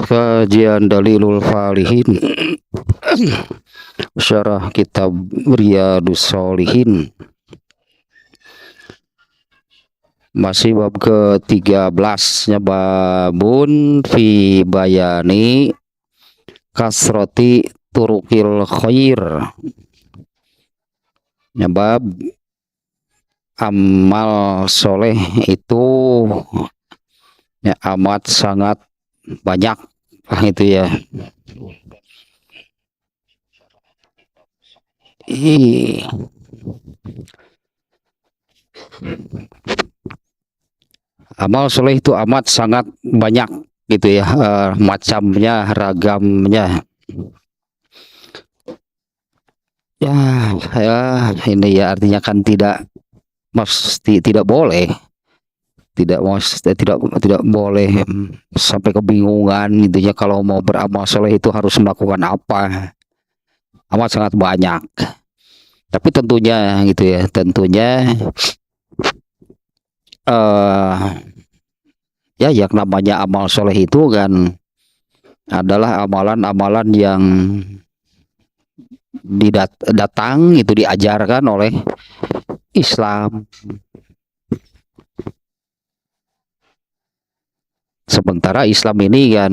Kajian Dalilul Falihin Syarah Kitab Riyadus Shalihin. Masih bab ke-13 nya, babun fi bayani kasroti turukil khair. Ya, bab amal soleh itu ya amat sangat banyak lah itu ya. Amal soleh itu amat sangat banyak gitu ya, macamnya, ragamnya. Ya, ini ya artinya kan tidak mesti, tidak boleh, tidak boleh sampai kebingungan gitu ya kalau mau beramal soleh itu harus melakukan apa. Amat sangat banyak. Tapi tentunya gitu ya, tentunya ya yang namanya amal soleh itu kan adalah amalan-amalan yang datang itu diajarkan oleh Islam. Sementara Islam ini kan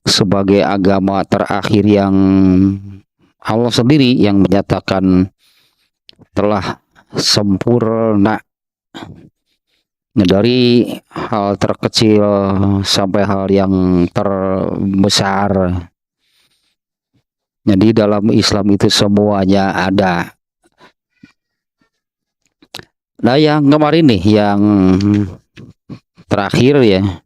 sebagai agama terakhir yang Allah sendiri yang menyatakan telah sempurna dari hal terkecil sampai hal yang terbesar. Jadi dalam Islam itu semuanya ada. Nah, yang kemarin nih, yang terakhir ya,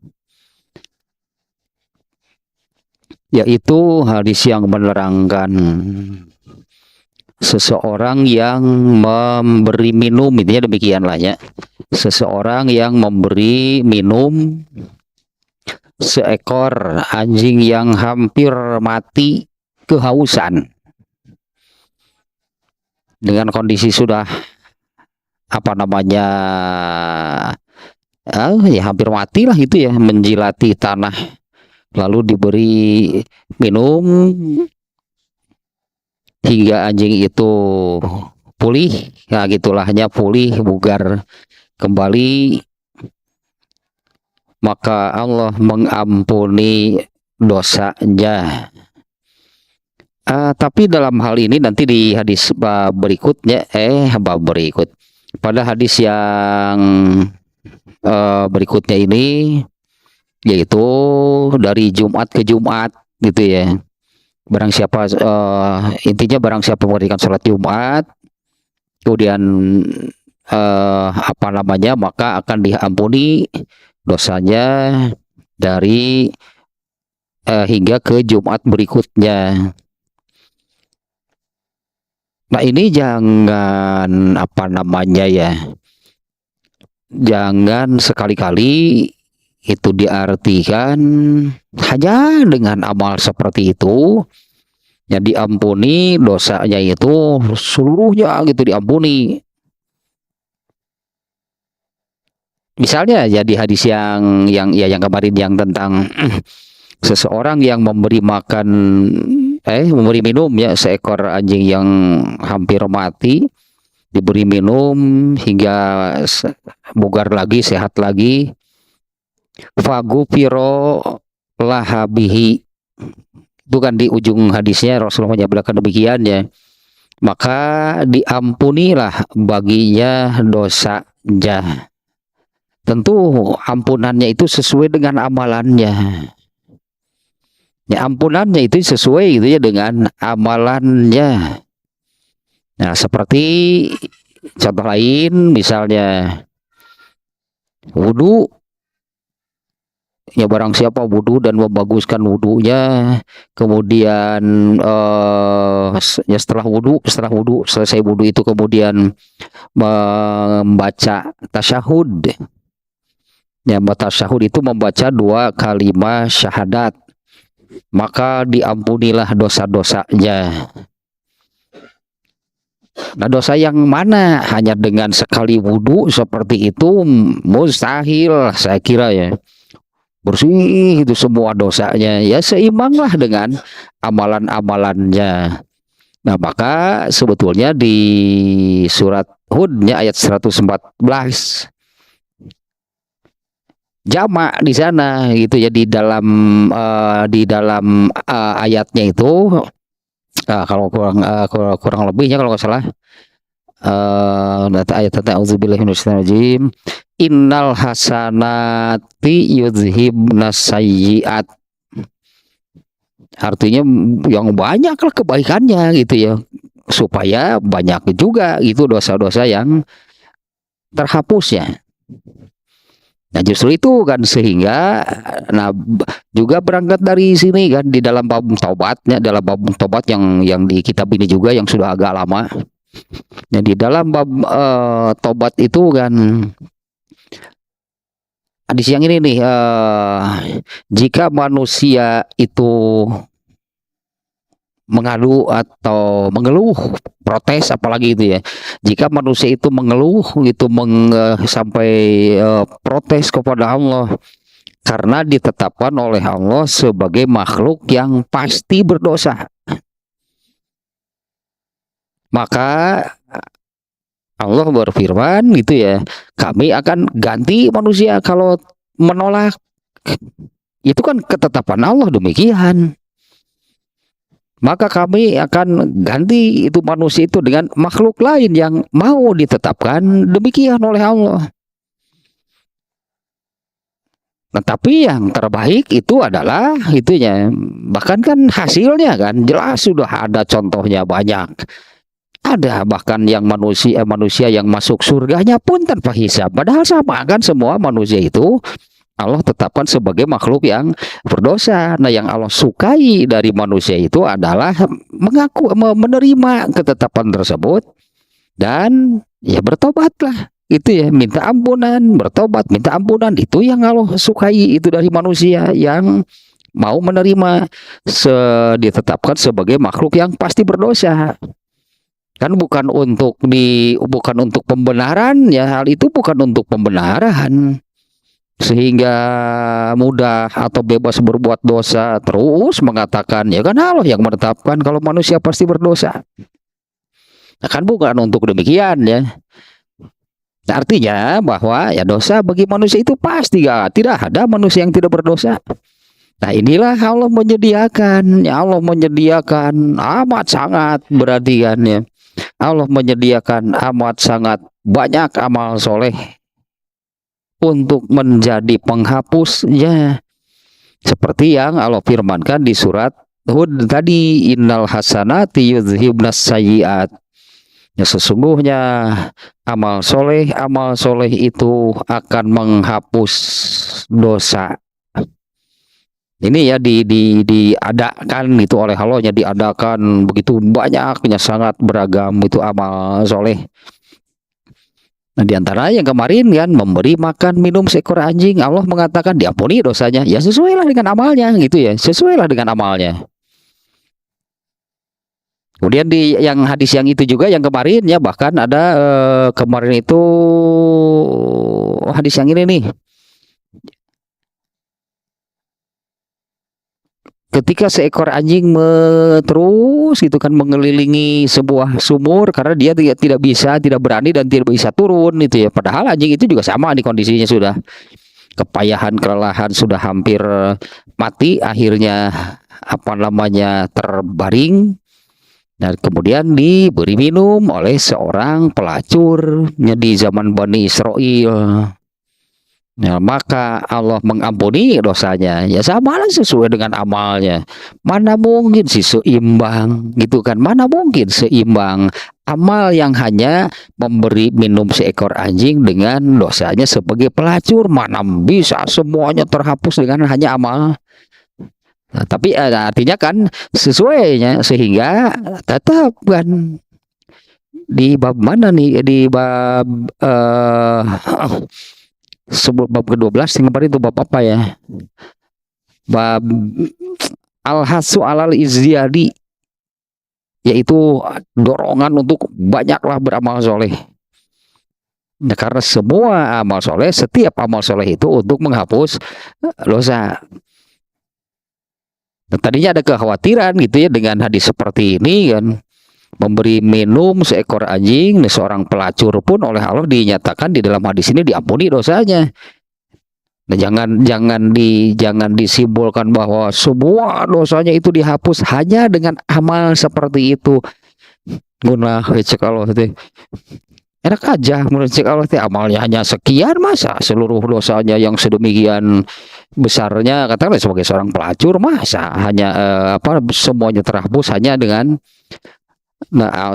yaitu hadis yang menerangkan seseorang yang memberi minum, intinya demikianlah ya. Seseorang yang memberi minum seekor anjing yang hampir mati kehausan dengan kondisi sudah ya hampir mati lah itu ya, menjilati tanah, lalu diberi minum hingga anjing itu pulih, ya gitulahnya, pulih, bugar kembali, maka Allah mengampuni dosanya. Tapi dalam hal ini nanti di hadis berikutnya, pada hadis yang berikutnya ini, yaitu dari Jumat ke Jumat gitu ya. Barang siapa intinya barang siapa mengerjakan sholat Jumat, kemudian maka akan diampuni dosanya dari hingga ke Jumat berikutnya. Nah, ini jangan jangan sekali-kali itu diartikan hanya dengan amal seperti itu ya diampuni dosanya, itu seluruhnya gitu diampuni. Misalnya ya di hadis yang kemarin yang tentang seseorang yang memberi minum ya seekor anjing yang hampir mati, diberi minum hingga bugar lagi, sehat lagi. Fagufiro lahabihi, itu kan di ujung hadisnya Rasulullah menyebutkan demikian ya, maka diampunilah baginya dosanya. Tentu ampunannya itu sesuai dengan amalannya. Ya, ampunannya itu sesuai gitu ya dengan amalannya. Nah, seperti contoh lain misalnya wudu. Ya, barang siapa wudu dan membaguskan wudunya, kemudian ya setelah wudu selesai wudu itu kemudian membaca tasyahud. Ya, tasyahud itu membaca 2 kalimat syahadat, maka diampunilah dosa-dosanya. Nah, dosa yang mana hanya dengan sekali wudu seperti itu mustahil, saya kira ya. bersih itu semua dosanya, ya seimbanglah dengan amalan-amalannya. Nah, maka sebetulnya di surat Hud-nya ayat 114 jamak di sana gitu ya, di dalam ayatnya itu, kalau kurang lebihnya kalau nggak salah, ayat tentang auzubillahi minasyaitonirrajim, innal hasanati yudhibnas sayyiat, artinya yang banyak lah kebaikannya gitu ya, supaya banyak juga itu dosa-dosa yang terhapusnya. Nah, justru itu kan, sehingga nah juga berangkat dari sini kan, di dalam bab taubatnya, dalam bab taubat yang di kitab ini juga yang sudah agak lama. Nah, di dalam bab taubat itu kan, di siang ini nih, jika manusia itu mengadu atau mengeluh, protes apalagi itu ya, jika manusia itu mengeluh itu sampai protes kepada Allah karena ditetapkan oleh Allah sebagai makhluk yang pasti berdosa, maka Allah berfirman gitu ya, kami akan ganti manusia kalau menolak. Itu kan ketetapan Allah demikian. Maka kami akan ganti itu manusia itu dengan makhluk lain yang mau ditetapkan demikian oleh Allah. Nah, tapi yang terbaik itu adalah itunya, bahkan kan hasilnya kan jelas sudah ada contohnya banyak. Ada bahkan yang manusia yang masuk surganya pun tanpa hisab. Padahal sama kan, semua manusia itu Allah tetapkan sebagai makhluk yang berdosa. Nah, yang Allah sukai dari manusia itu adalah menerima ketetapan tersebut dan ya bertobatlah. Itu ya, minta ampunan, bertobat, minta ampunan. Itu yang Allah sukai itu dari manusia yang mau menerima ditetapkan sebagai makhluk yang pasti berdosa. Kan bukan untuk pembenaran ya, hal itu bukan untuk pembenaran sehingga mudah atau bebas berbuat dosa, terus mengatakan ya kan Allah yang menetapkan kalau manusia pasti berdosa. Nah, kan bukan untuk demikian ya. Nah, artinya bahwa ya dosa bagi manusia itu pasti, tidak ada manusia yang tidak berdosa. Nah, inilah Allah menyediakan, ya Allah menyediakan amat sangat, berarti kan ya, Allah menyediakan amat sangat banyak amal soleh untuk menjadi penghapusnya, seperti yang Allah firmankan di surat Hud tadi, innal hasanati yudhibnas sayyiat, ya sesungguhnya amal soleh itu akan menghapus dosa. Ini ya diadakan itu oleh Allah, nya diadakan begitu banyaknya, sangat beragam itu amal soleh. Nah, diantara yang kemarin kan, memberi makan minum seekor anjing, Allah mengatakan diampuni dosanya, ya sesuailah dengan amalnya gitu ya, sesuailah dengan amalnya. Kemudian di yang hadis yang itu juga yang kemarin ya, bahkan ada kemarin itu hadis yang ini nih, ketika seekor anjing terus gitu kan mengelilingi sebuah sumur karena dia tidak berani dan tidak bisa turun itu ya, padahal anjing itu juga sama di kondisinya, sudah kepayahan, kelelahan, sudah hampir mati, akhirnya apa namanya terbaring dan kemudian diberi minum oleh seorang pelacurnya di zaman Bani Israel. Ya, maka Allah mengampuni dosanya, ya sama lah sesuai dengan amalnya. Mana mungkin sih seimbang gitu kan, mana mungkin seimbang amal yang hanya memberi minum seekor anjing dengan dosanya sebagai pelacur, mana bisa semuanya terhapus dengan hanya amal. Nah, tapi artinya kan sesuainya, sehingga tetap kan di bab mana nih, di bab sebelum bab ke-12 yang kemarin itu bab apa ya, bab al-hasu alal izdiyadi, yaitu dorongan untuk banyaklah beramal soleh. Nah, karena semua amal soleh, setiap amal soleh itu untuk menghapus dosa. Nah, tadinya ada kekhawatiran gitu ya dengan hadis seperti ini kan, memberi minum seekor anjing, nah, seorang pelacur pun oleh Allah dinyatakan di dalam hadis ini diampuni dosanya. Nah, jangan disimpulkan bahwa semua dosanya itu dihapus hanya dengan amal seperti itu. Guna cek Allah itu enak aja menurut cek Allah itu amalnya hanya sekian, masa seluruh dosanya yang sedemikian besarnya katakanlah sebagai seorang pelacur masa hanya semuanya terhapus hanya dengan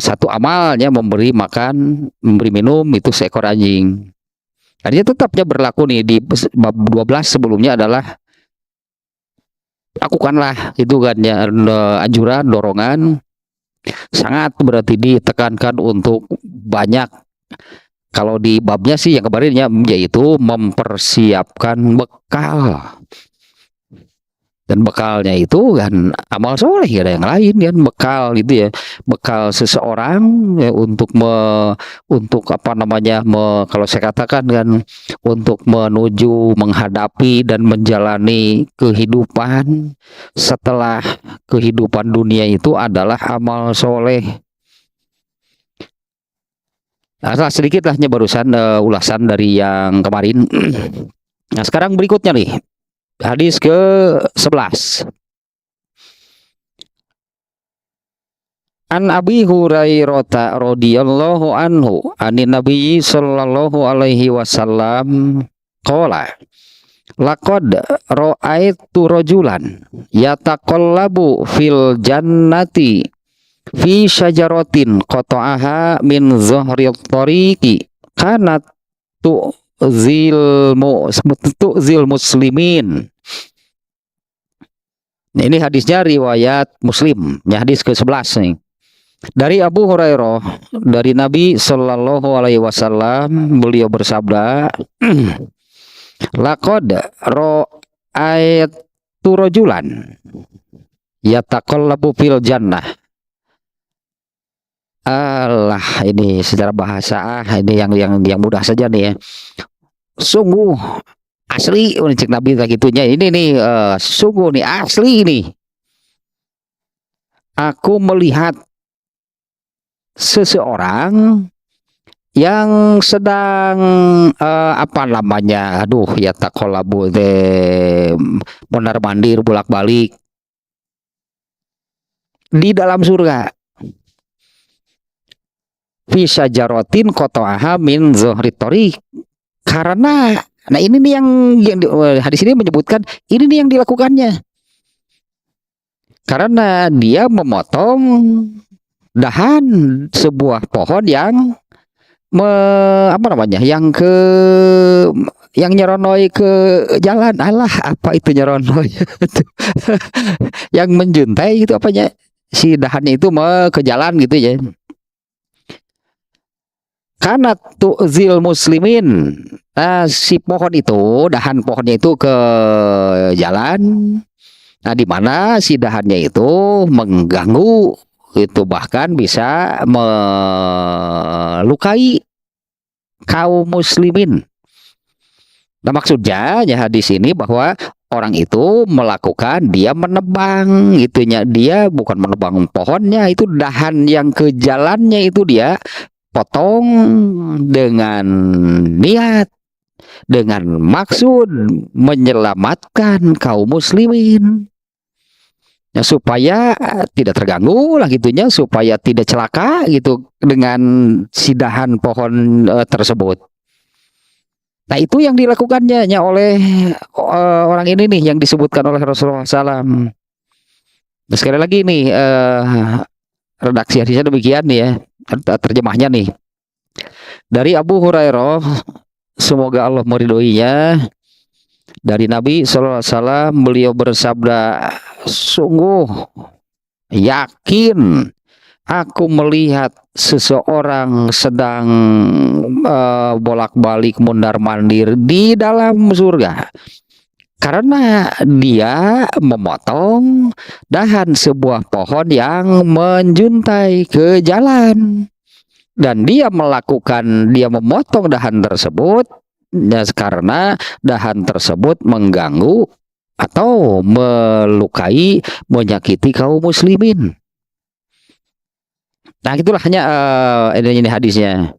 satu amalnya memberi makan, memberi minum itu seekor anjing. Artinya tetapnya berlaku nih di bab 12 sebelumnya adalah lakukanlah itu kan ya, anjuran, dorongan sangat berarti ditekankan untuk banyak. Kalau di babnya sih yang kemarinnya yaitu mempersiapkan bekal. Dan bekalnya itu kan amal soleh, gak ada yang lain kan, bekal itu ya, bekal seseorang ya, untuk apa namanya kalau saya katakan kan untuk menuju menghadapi dan menjalani kehidupan setelah kehidupan dunia itu adalah amal soleh. Nah, sedikit lahnya barusan ulasan dari yang kemarin. Nah, sekarang berikutnya nih hadis ke-11. An Abi Hurairah radhiyallahu anhu anin Nabi sallallahu alaihi wasallam qala laqad ra'aitu rajulan yataqallabu fil jannati fi syajaratin qata'aha min zahril tariqi kanat tu'zil muslimin. Nah, ini hadisnya riwayat Muslim, ya, hadis ke-11 nih. Dari Abu Hurairah, dari Nabi Shallallahu alaihi wasallam, beliau bersabda, laqad ra'aitu rajulan yataqallabu fil jannah. Allah, ini secara bahasa ini yang mudah saja nih ya. Sungguh asli cek Nabi kayak gitunya. Ini nih sungguh nih asli ini. Aku melihat seseorang yang sedang apa namanya? Aduh, ya takolabu mondar-mandir bolak-balik di dalam surga. Bisa jarotin kotoaha min zohritori, karena nah ini nih yang hadis ini menyebutkan ini nih yang dilakukannya karena dia memotong dahan sebuah pohon yang apa namanya yang nyeronoi ke jalan. Allah, apa itu nyeronoi? Yang menjuntai itu apanya, si dahannya itu mau ke jalan gitu ya. Karena tu'zil muslimin, nah, si pohon itu, dahan pohonnya itu ke jalan, nah di mana si dahannya itu mengganggu, itu bahkan bisa melukai kaum muslimin. Nah maksudnya ya hadis ini bahwa orang itu melakukan, dia menebang gitunya, dia bukan menebang pohonnya, itu dahan yang ke jalannya itu dia potong dengan niat, dengan maksud menyelamatkan kaum muslimin ya, supaya tidak terganggu lah gitunya, supaya tidak celaka gitu dengan sidahan pohon tersebut. Nah itu yang dilakukannya oleh orang ini nih yang disebutkan oleh Rasulullah SAW. Nah, sekali lagi nih redaksi hadisnya demikian nih ya, terjemahnya nih dari Abu Hurairah, semoga Allah meridhoinya, dari Nabi SAW, beliau bersabda, sungguh yakin aku melihat seseorang sedang bolak-balik mondar-mandir di dalam surga karena dia memotong dahan sebuah pohon yang menjuntai ke jalan. dan dia memotong dahan tersebut ya, karena dahan tersebut mengganggu atau melukai, menyakiti kaum muslimin. Nah, itulah hanya ini hadisnya.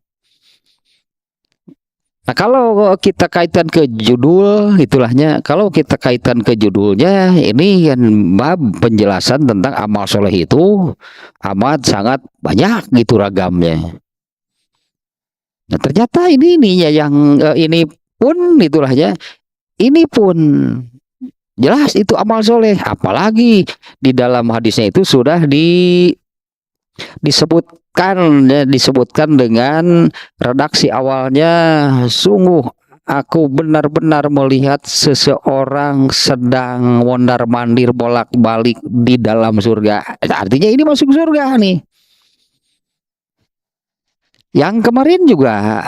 Nah, kalau kita kaitan ke judul, itulahnya. Kalau kita kaitan ke judulnya, ini kan bab penjelasan tentang amal soleh itu amat sangat banyak gitu ragamnya. Nah, ternyata ini ya yang ini pun itulahnya. Ini pun jelas itu amal soleh. Apalagi di dalam hadisnya itu sudah disebutkan dengan redaksi awalnya, sungguh aku benar-benar melihat seseorang sedang mondar-mandir bolak-balik di dalam surga. Artinya ini masuk surga nih. Yang kemarin juga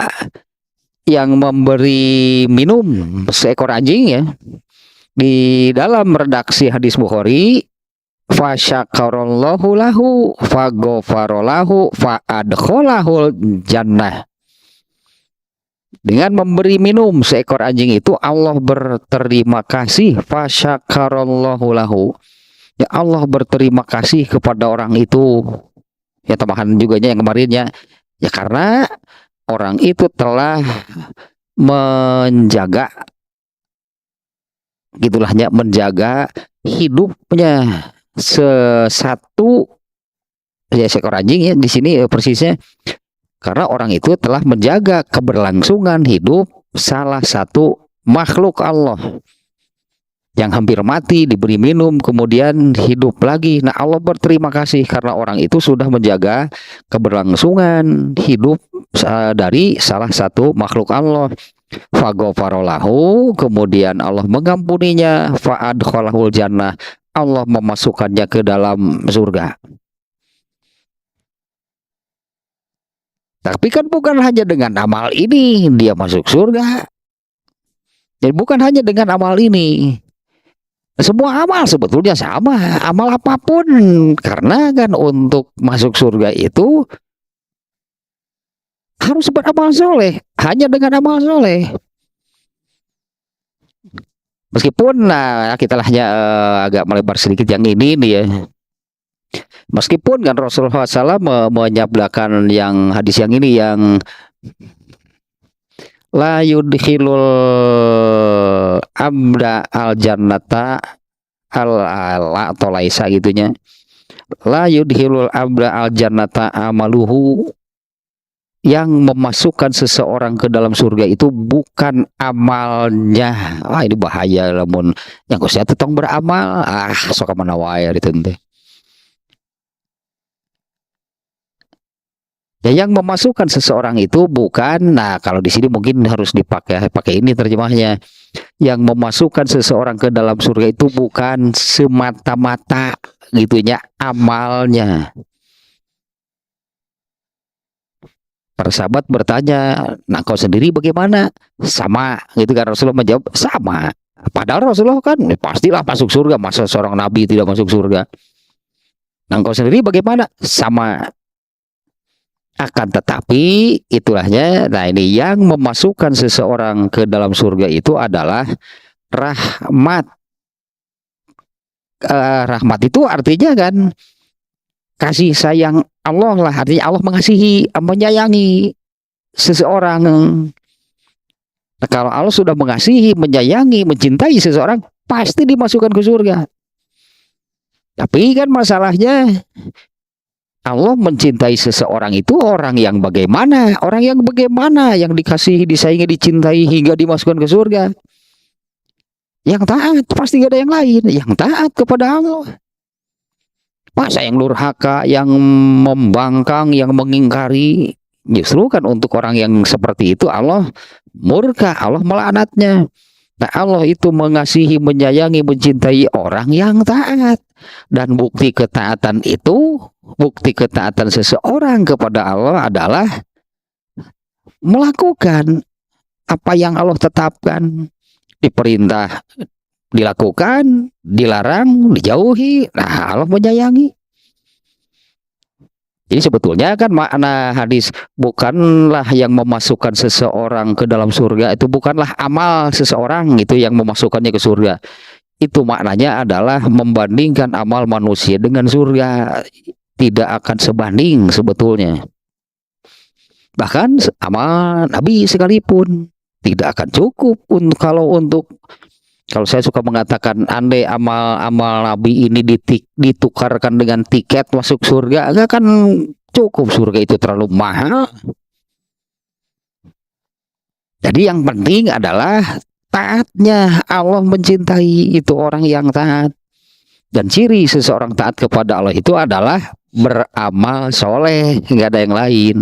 yang memberi minum seekor anjing ya, di dalam redaksi hadis Bukhari, fasyakarallahu lahu fagofarolahu faadkholahul jannah. Dengan memberi minum seekor anjing itu Allah berterima kasih, fasyakarallahu lahu, ya Allah berterima kasih kepada orang itu. Ya tambahan juga yang kemarinnya, ya karena orang itu telah menjaga gitulahnya, menjaga hidupnya satu ya seekor anjing ya di sini persisnya, karena orang itu telah menjaga keberlangsungan hidup salah satu makhluk Allah yang hampir mati, diberi minum kemudian hidup lagi. Nah, Allah berterima kasih karena orang itu sudah menjaga keberlangsungan hidup dari salah satu makhluk Allah. Fagofarolahu, kemudian Allah mengampuninya, faadkholahul jannah, Allah memasukkannya ke dalam surga. Tapi kan bukan hanya dengan amal ini dia masuk surga. Jadi bukan hanya dengan amal ini. Semua amal sebetulnya sama, amal apapun. Karena kan untuk masuk surga itu harus beramal soleh. Hanya dengan amal soleh. Meskipun kita lahnya agak melebar sedikit yang ini nih ya. Meskipun kan Rasulullah SAW menyabdakan yang hadis yang ini yang la yudkhilul abda al jannata al atau laisa gitunya, la yudkhilul abda al jannata amaluhu, yang memasukkan seseorang ke dalam surga itu bukan amalnya. Ini bahaya lamun yang kusia tetong beramal sok mana wae itu teh. Ya, yang memasukkan seseorang itu bukan, kalau di sini mungkin harus pakai ini terjemahnya. Yang memasukkan seseorang ke dalam surga itu bukan semata-mata gitunya amalnya. Para sahabat bertanya, nah kau sendiri bagaimana? Sama, gitu kan. Rasulullah menjawab, sama. Padahal Rasulullah kan pastilah masuk surga, masa seorang nabi tidak masuk surga. Nah kau sendiri bagaimana? Sama. Akan tetapi itulahnya, nah ini yang memasukkan seseorang ke dalam surga itu adalah rahmat. Rahmat itu artinya kan kasih sayang Allah lah, artinya Allah mengasihi, menyayangi seseorang. Nah, kalau Allah sudah mengasihi, menyayangi, mencintai seseorang, pasti dimasukkan ke surga. Tapi kan masalahnya Allah mencintai seseorang itu orang yang bagaimana? Orang yang bagaimana? Yang dikasihi, disayangi, dicintai hingga dimasukkan ke surga. Yang taat, pasti gak ada yang lain. Yang taat kepada Allah. Masa yang durhaka, yang membangkang, yang mengingkari. Justru kan untuk orang yang seperti itu Allah murka, Allah melaknatnya. Nah, Allah itu mengasihi, menyayangi, mencintai orang yang taat. Dan bukti ketaatan itu, bukti ketaatan seseorang kepada Allah adalah melakukan apa yang Allah tetapkan. Diperintah dilakukan, dilarang dijauhi. Nah, Allah menyayangi. Jadi sebetulnya kan makna hadis bukanlah yang memasukkan seseorang ke dalam surga, itu bukanlah amal seseorang itu yang memasukkannya ke surga. Itu maknanya adalah membandingkan amal manusia dengan surga, tidak akan sebanding sebetulnya. Bahkan amal Nabi sekalipun tidak akan cukup kalau saya suka mengatakan andai amal Nabi ini ditukarkan dengan tiket masuk surga, enggak akan cukup, surga itu terlalu mahal. Jadi yang penting adalah taatnya. Allah mencintai itu orang yang taat. Dan ciri seseorang taat kepada Allah itu adalah beramal soleh, nggak ada yang lain.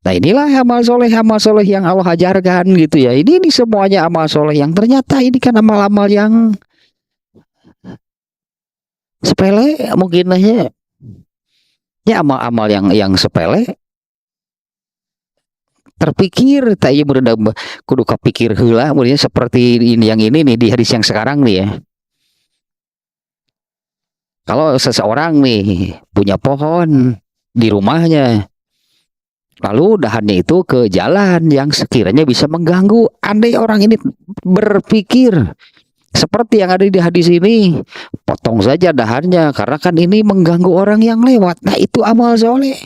Nah inilah amal soleh yang Allah ajarkan gitu ya. Ini semuanya amal soleh yang ternyata ini kan amal-amal yang sepele mungkin aja. Ya amal-amal yang sepele terpikir tak iya berenda kudu kepikir heula mulanya seperti ini yang ini nih di hadis yang sekarang nih ya. Kalau seseorang nih punya pohon di rumahnya, lalu dahannya itu ke jalan yang sekiranya bisa mengganggu. Andai orang ini berpikir seperti yang ada di hadis ini, potong saja dahannya karena kan ini mengganggu orang yang lewat. Nah itu amal soleh.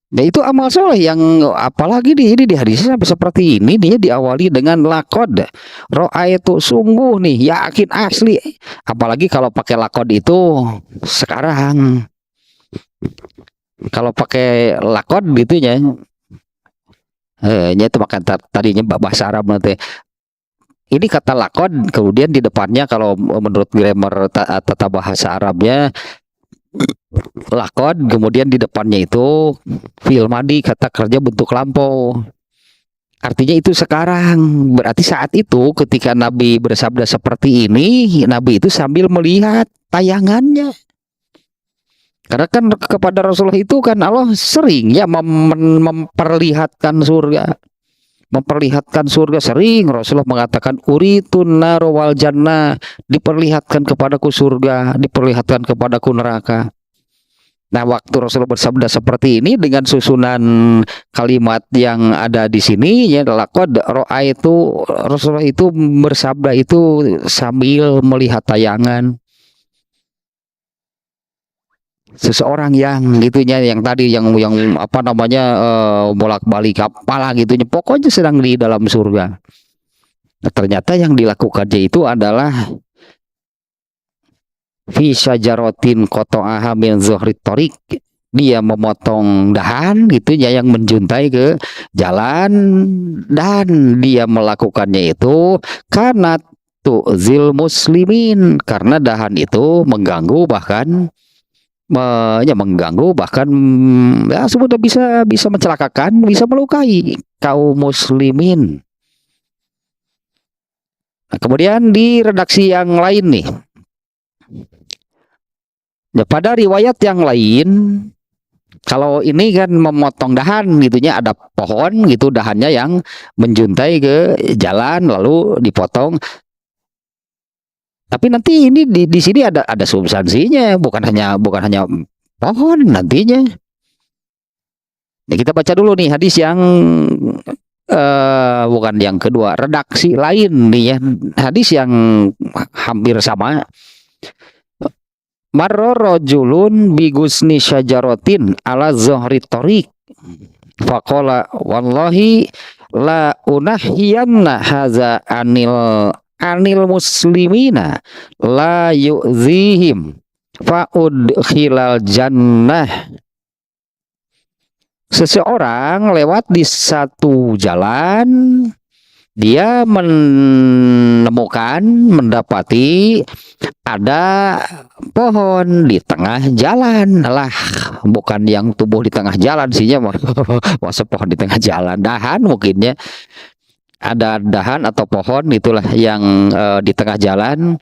Nah itu amal soleh yang apalagi ini di hadisnya sampai seperti ini dia diawali dengan lakod roa itu sungguh nih yakin asli. Apalagi kalau pakai lakod itu sekarang. Kalau pakai lakon gitu ya, itu makan tadinya bahasa Arab nanti. Ini kata lakon, kemudian di depannya kalau menurut grammar tata bahasa Arabnya lakon, kemudian di depannya itu fi'il madhi, kata kerja bentuk lampau. Artinya itu sekarang, berarti saat itu ketika Nabi bersabda seperti ini, Nabi itu sambil melihat tayangannya. Karena kan kepada Rasulullah itu kan Allah sering ya memperlihatkan surga. Memperlihatkan surga sering Rasulullah mengatakan uritun nar wal jannah, diperlihatkan kepadaku surga, diperlihatkan kepadaku neraka. Nah, waktu Rasulullah bersabda seperti ini dengan susunan kalimat yang ada di sini ya laqad ro'a itu Rasulullah itu bersabda itu sambil melihat tayangan. Seseorang yang gitunya yang tadi yang apa namanya bolak-balik apalah gitunya pokoknya sedang di dalam surga. Nah, ternyata yang dilakukannya itu adalah fi syajaratin qata'aha min zuhrit thariq, dia memotong dahan gitunya yang menjuntai ke jalan dan dia melakukannya itu karena tu'zil muslimin, karena dahan itu mengganggu bahkan mengganggu bahkan ya sudah bisa mencelakakan, bisa melukai kaum muslimin. Nah, kemudian di redaksi yang lain nih, ya, pada riwayat yang lain kalau ini kan memotong dahan gitunya ada pohon gitu dahannya yang menjuntai ke jalan lalu dipotong. Tapi nanti ini di sini ada substansinya, bukan hanya pohon nantinya. Ya, kita baca dulu nih hadis yang bukan yang kedua, redaksi lain nih ya, hadis yang hampir sama. Marra rajulun bi gusni syajaratin ala zuhri thariq faqala wallahi la unahhiyanna haza anil muslimina la yu'zihim fa'udkhilal jannah. Seseorang lewat di satu jalan, dia mendapati ada pohon di tengah jalan. Lah, bukan yang tumbuh di tengah jalan sihnya masa pohon di tengah jalan, dahan mungkinnya. Ada dahan atau pohon itulah yang di tengah jalan.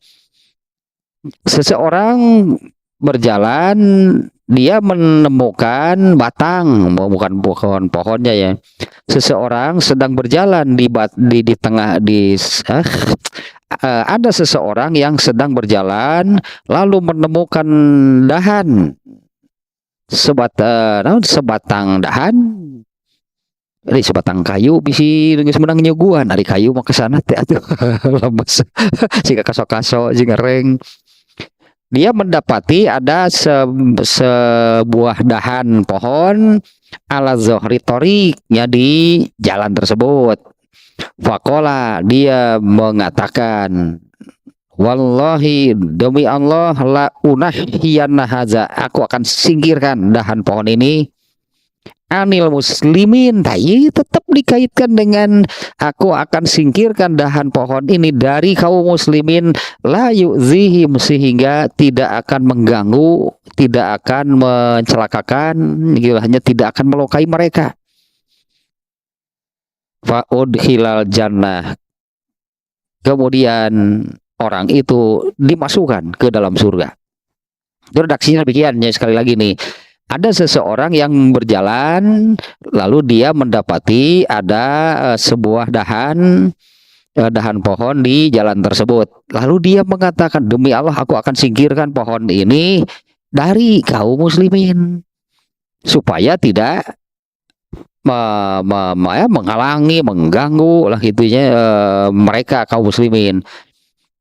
Seseorang berjalan, dia menemukan batang, bukan pohonnya ya. Seseorang sedang berjalan di tengah ada seseorang yang sedang berjalan lalu menemukan dahan sebatang dahan. Ini sebatang kayu bisi dengan semenang nyuguhan dari kayu mah kesana teh atuh lemes jika kaso-kaso jika reng. Dia mendapati ada sebuah dahan pohon ala zohri toriknya di jalan tersebut. Fakola, dia mengatakan, wallahi demi Allah la unahhiyanna haza, aku akan singkirkan dahan pohon ini anil muslimin. Tapi tetap dikaitkan dengan aku akan singkirkan dahan pohon ini dari kaum muslimin, la yu'zihim, sehingga tidak akan mengganggu, tidak akan mencelakakan, hanya tidak akan melukai mereka. Fa'udkhilal jannah, kemudian orang itu dimasukkan ke dalam surga. Itu redaksinya demikian ya. Sekali lagi nih, ada seseorang yang berjalan lalu dia mendapati ada sebuah dahan pohon di jalan tersebut. Lalu dia mengatakan, demi Allah aku akan singkirkan pohon ini dari kaum muslimin supaya tidak menghalangi, mengganggu lah gitunya mereka kaum muslimin.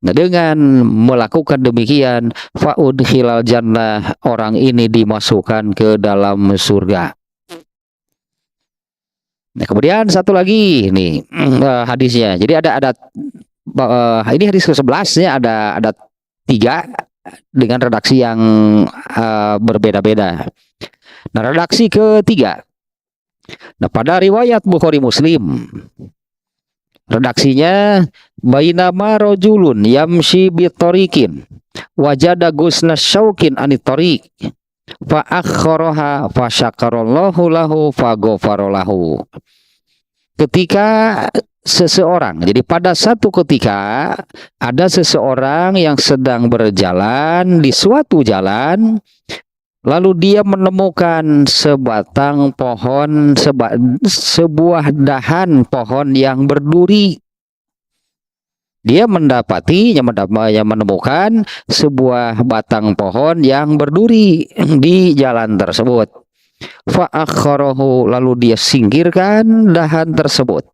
Nah, dengan melakukan demikian, fa'udkhilal jannah, orang ini dimasukkan ke dalam surga. Nah, kemudian satu lagi nih hadisnya. Jadi ada ini hadis ke-11-nya ada 3 dengan redaksi yang berbeda-beda. Nah, redaksi ketiga. Nah, pada riwayat Bukhari Muslim, redaksinya, bainama rajulun yamshi bitariqin wajada gusna syaukin anitariq fa akhkharaha fa syakarallahu lahu fa ghafaralahu. Ketika seseorang, jadi pada satu ketika ada seseorang yang sedang berjalan di suatu jalan, lalu dia menemukan sebatang pohon, sebuah dahan pohon yang berduri. Dia menemukan sebuah batang pohon yang berduri di jalan tersebut. Fa'akhkharahu, lalu dia singkirkan dahan tersebut.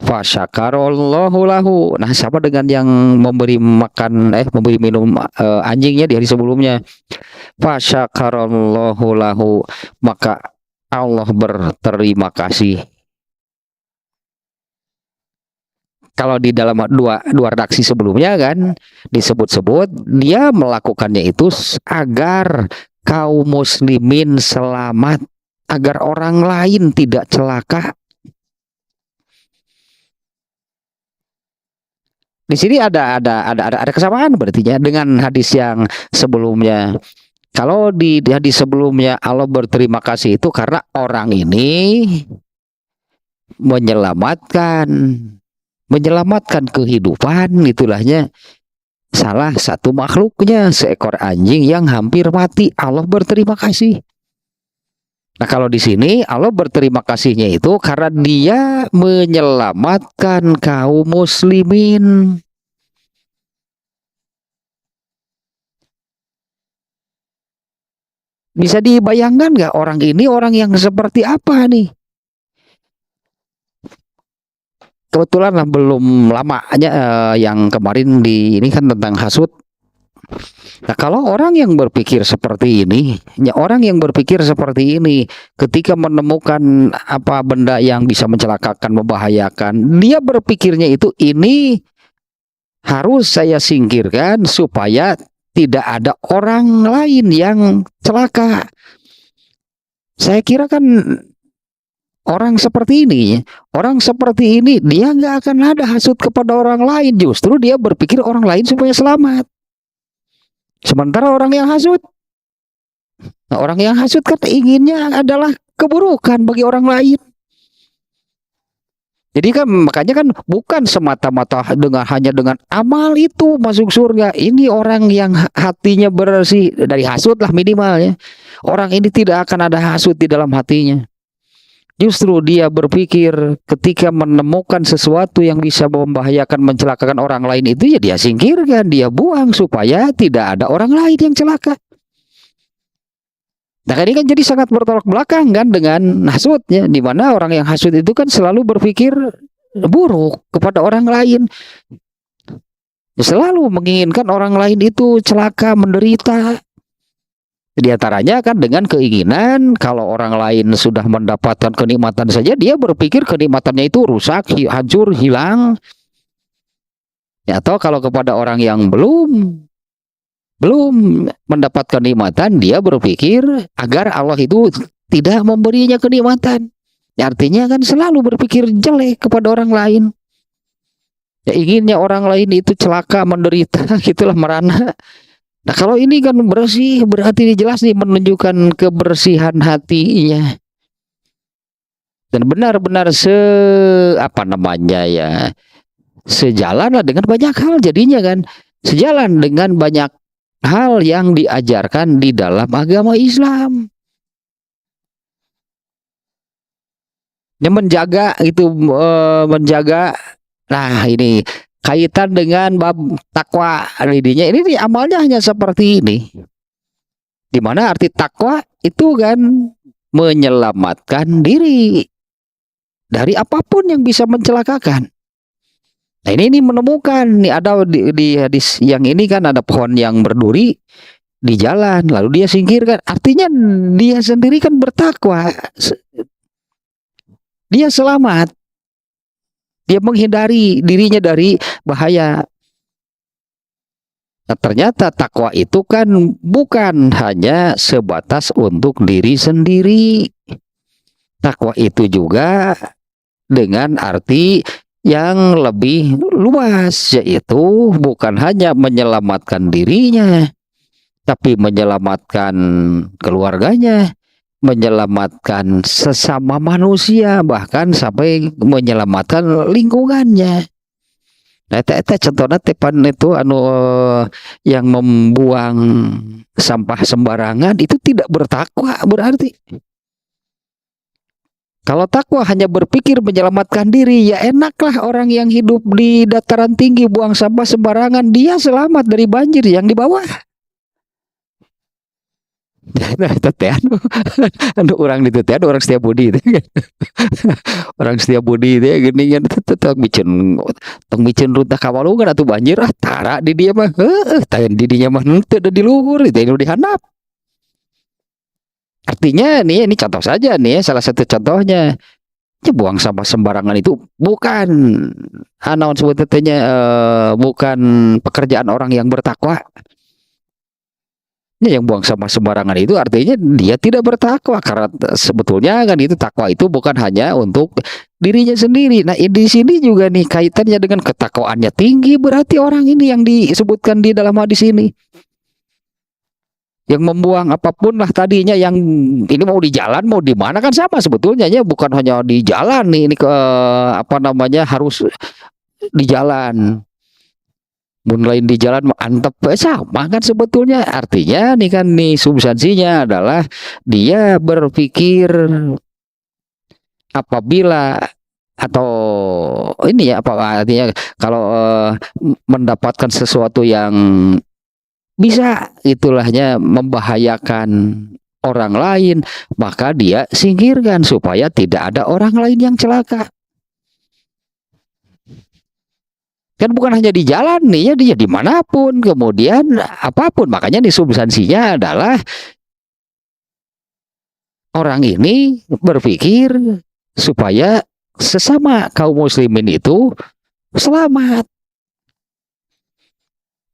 Fasyakarallahu lahu. Nah, sama dengan yang memberi minum anjingnya di hari sebelumnya. Fasyakarallahu lahu, maka Allah berterima kasih. Kalau di dalam dua redaksi sebelumnya kan disebut-sebut dia melakukannya itu agar kaum muslimin selamat, agar orang lain tidak celaka. Di sini ada kesamaan berarti ya dengan hadis yang sebelumnya. Kalau di hadis sebelumnya Allah berterima kasih itu karena orang ini menyelamatkan kehidupan, itulahnya salah satu makhluknya, seekor anjing yang hampir mati. Allah berterima kasih. Nah, kalau di sini Allah berterima kasihnya itu karena dia menyelamatkan kaum muslimin. Bisa dibayangkan nggak orang ini orang yang seperti apa nih? Kebetulan belum lama aja yang kemarin ini kan tentang hasud. Nah, kalau orang yang berpikir seperti ini, ketika menemukan apa benda yang bisa mencelakakan, membahayakan, dia berpikirnya itu ini harus saya singkirkan supaya tidak ada orang lain yang celaka. Saya kira kan orang seperti ini dia nggak akan ada hasut kepada orang lain, justru dia berpikir orang lain supaya selamat. Sementara orang yang hasut kan inginnya adalah keburukan bagi orang lain. Jadi kan makanya kan bukan semata-mata hanya dengan amal itu masuk surga. Ini orang yang hatinya bersih dari hasut lah minimalnya. Orang ini tidak akan ada hasut di dalam hatinya. Justru dia berpikir ketika menemukan sesuatu yang bisa membahayakan, mencelakakan orang lain itu, ya dia singkirkan, dia buang supaya tidak ada orang lain yang celaka. Nah, ini kan jadi sangat bertolak belakang kan dengan hasutnya, di mana orang yang hasut itu kan selalu berpikir buruk kepada orang lain, selalu menginginkan orang lain itu celaka, menderita. Di antaranya kan dengan keinginan kalau orang lain sudah mendapatkan kenikmatan saja, dia berpikir kenikmatannya itu rusak, hancur, hilang. Ya, atau kalau kepada orang yang belum mendapatkan kenikmatan, dia berpikir agar Allah itu tidak memberinya kenikmatan. Ya, artinya kan selalu berpikir jelek kepada orang lain. Ya, inginnya orang lain itu celaka, menderita, gitulah, merana. Nah, kalau ini kan bersih, berarti jelas nih menunjukkan kebersihan hatinya. Dan benar-benar apa namanya ya, sejalan lah dengan banyak hal jadinya kan. Sejalan dengan banyak hal yang diajarkan di dalam agama Islam. Yang menjaga itu, menjaga. Nah, ini kaitan dengan bab takwa, ini amalnya hanya seperti ini. Di mana arti takwa itu kan menyelamatkan diri dari apapun yang bisa mencelakakan. Nah, ini menemukan nih, ada di hadis yang ini kan ada pohon yang berduri di jalan, lalu dia singkirkan. Artinya dia sendiri kan bertakwa, dia selamat. Dia menghindari dirinya dari bahaya. Nah, ternyata takwa itu kan bukan hanya sebatas untuk diri sendiri. Takwa itu juga dengan arti yang lebih luas, yaitu bukan hanya menyelamatkan dirinya, tapi menyelamatkan keluarganya, menyelamatkan sesama manusia, bahkan sampai menyelamatkan lingkungannya. Nah, eta contohnya tepan itu yang membuang sampah sembarangan itu tidak bertakwa berarti. Kalau takwa hanya berpikir menyelamatkan diri, ya enaklah orang yang hidup di dataran tinggi buang sampah sembarangan, dia selamat dari banjir yang di bawah. Nah, anu orang itu teh orang setia budi teh. Orang setia budi teh gini kan tetep micen runtah kawalungan atuh banjir tara di dia mah tayan di dinya mah teu di luhur teh nu dihandap. Artinya nih, ini contoh saja nih, salah satu contohnya. Ya, buang sampah sembarangan itu bukan anaon sebetulnya, bukan pekerjaan orang yang bertakwa. Yang buang sampah sembarangan itu artinya dia tidak bertakwa, karena sebetulnya kan itu takwa itu bukan hanya untuk dirinya sendiri. Nah, di sini juga nih kaitannya dengan ketakwaannya tinggi, berarti orang ini yang disebutkan di dalam hadis ini, yang membuang apapun lah tadinya, yang ini mau di jalan mau di mana kan sama sebetulnya ya, bukan hanya di jalan nih, ini ke apa namanya harus di jalan. Mun lain di jalan antep sama kan sebetulnya. Artinya nih kan nih substansinya adalah dia berpikir apabila atau ini ya, apa artinya kalau mendapatkan sesuatu yang bisa itulahnya membahayakan orang lain, maka dia singkirkan supaya tidak ada orang lain yang celaka. Kan bukan hanya di jalan nih ya, dia dimanapun, kemudian apapun. Makanya di substansinya adalah orang ini berpikir supaya sesama kaum muslimin itu selamat.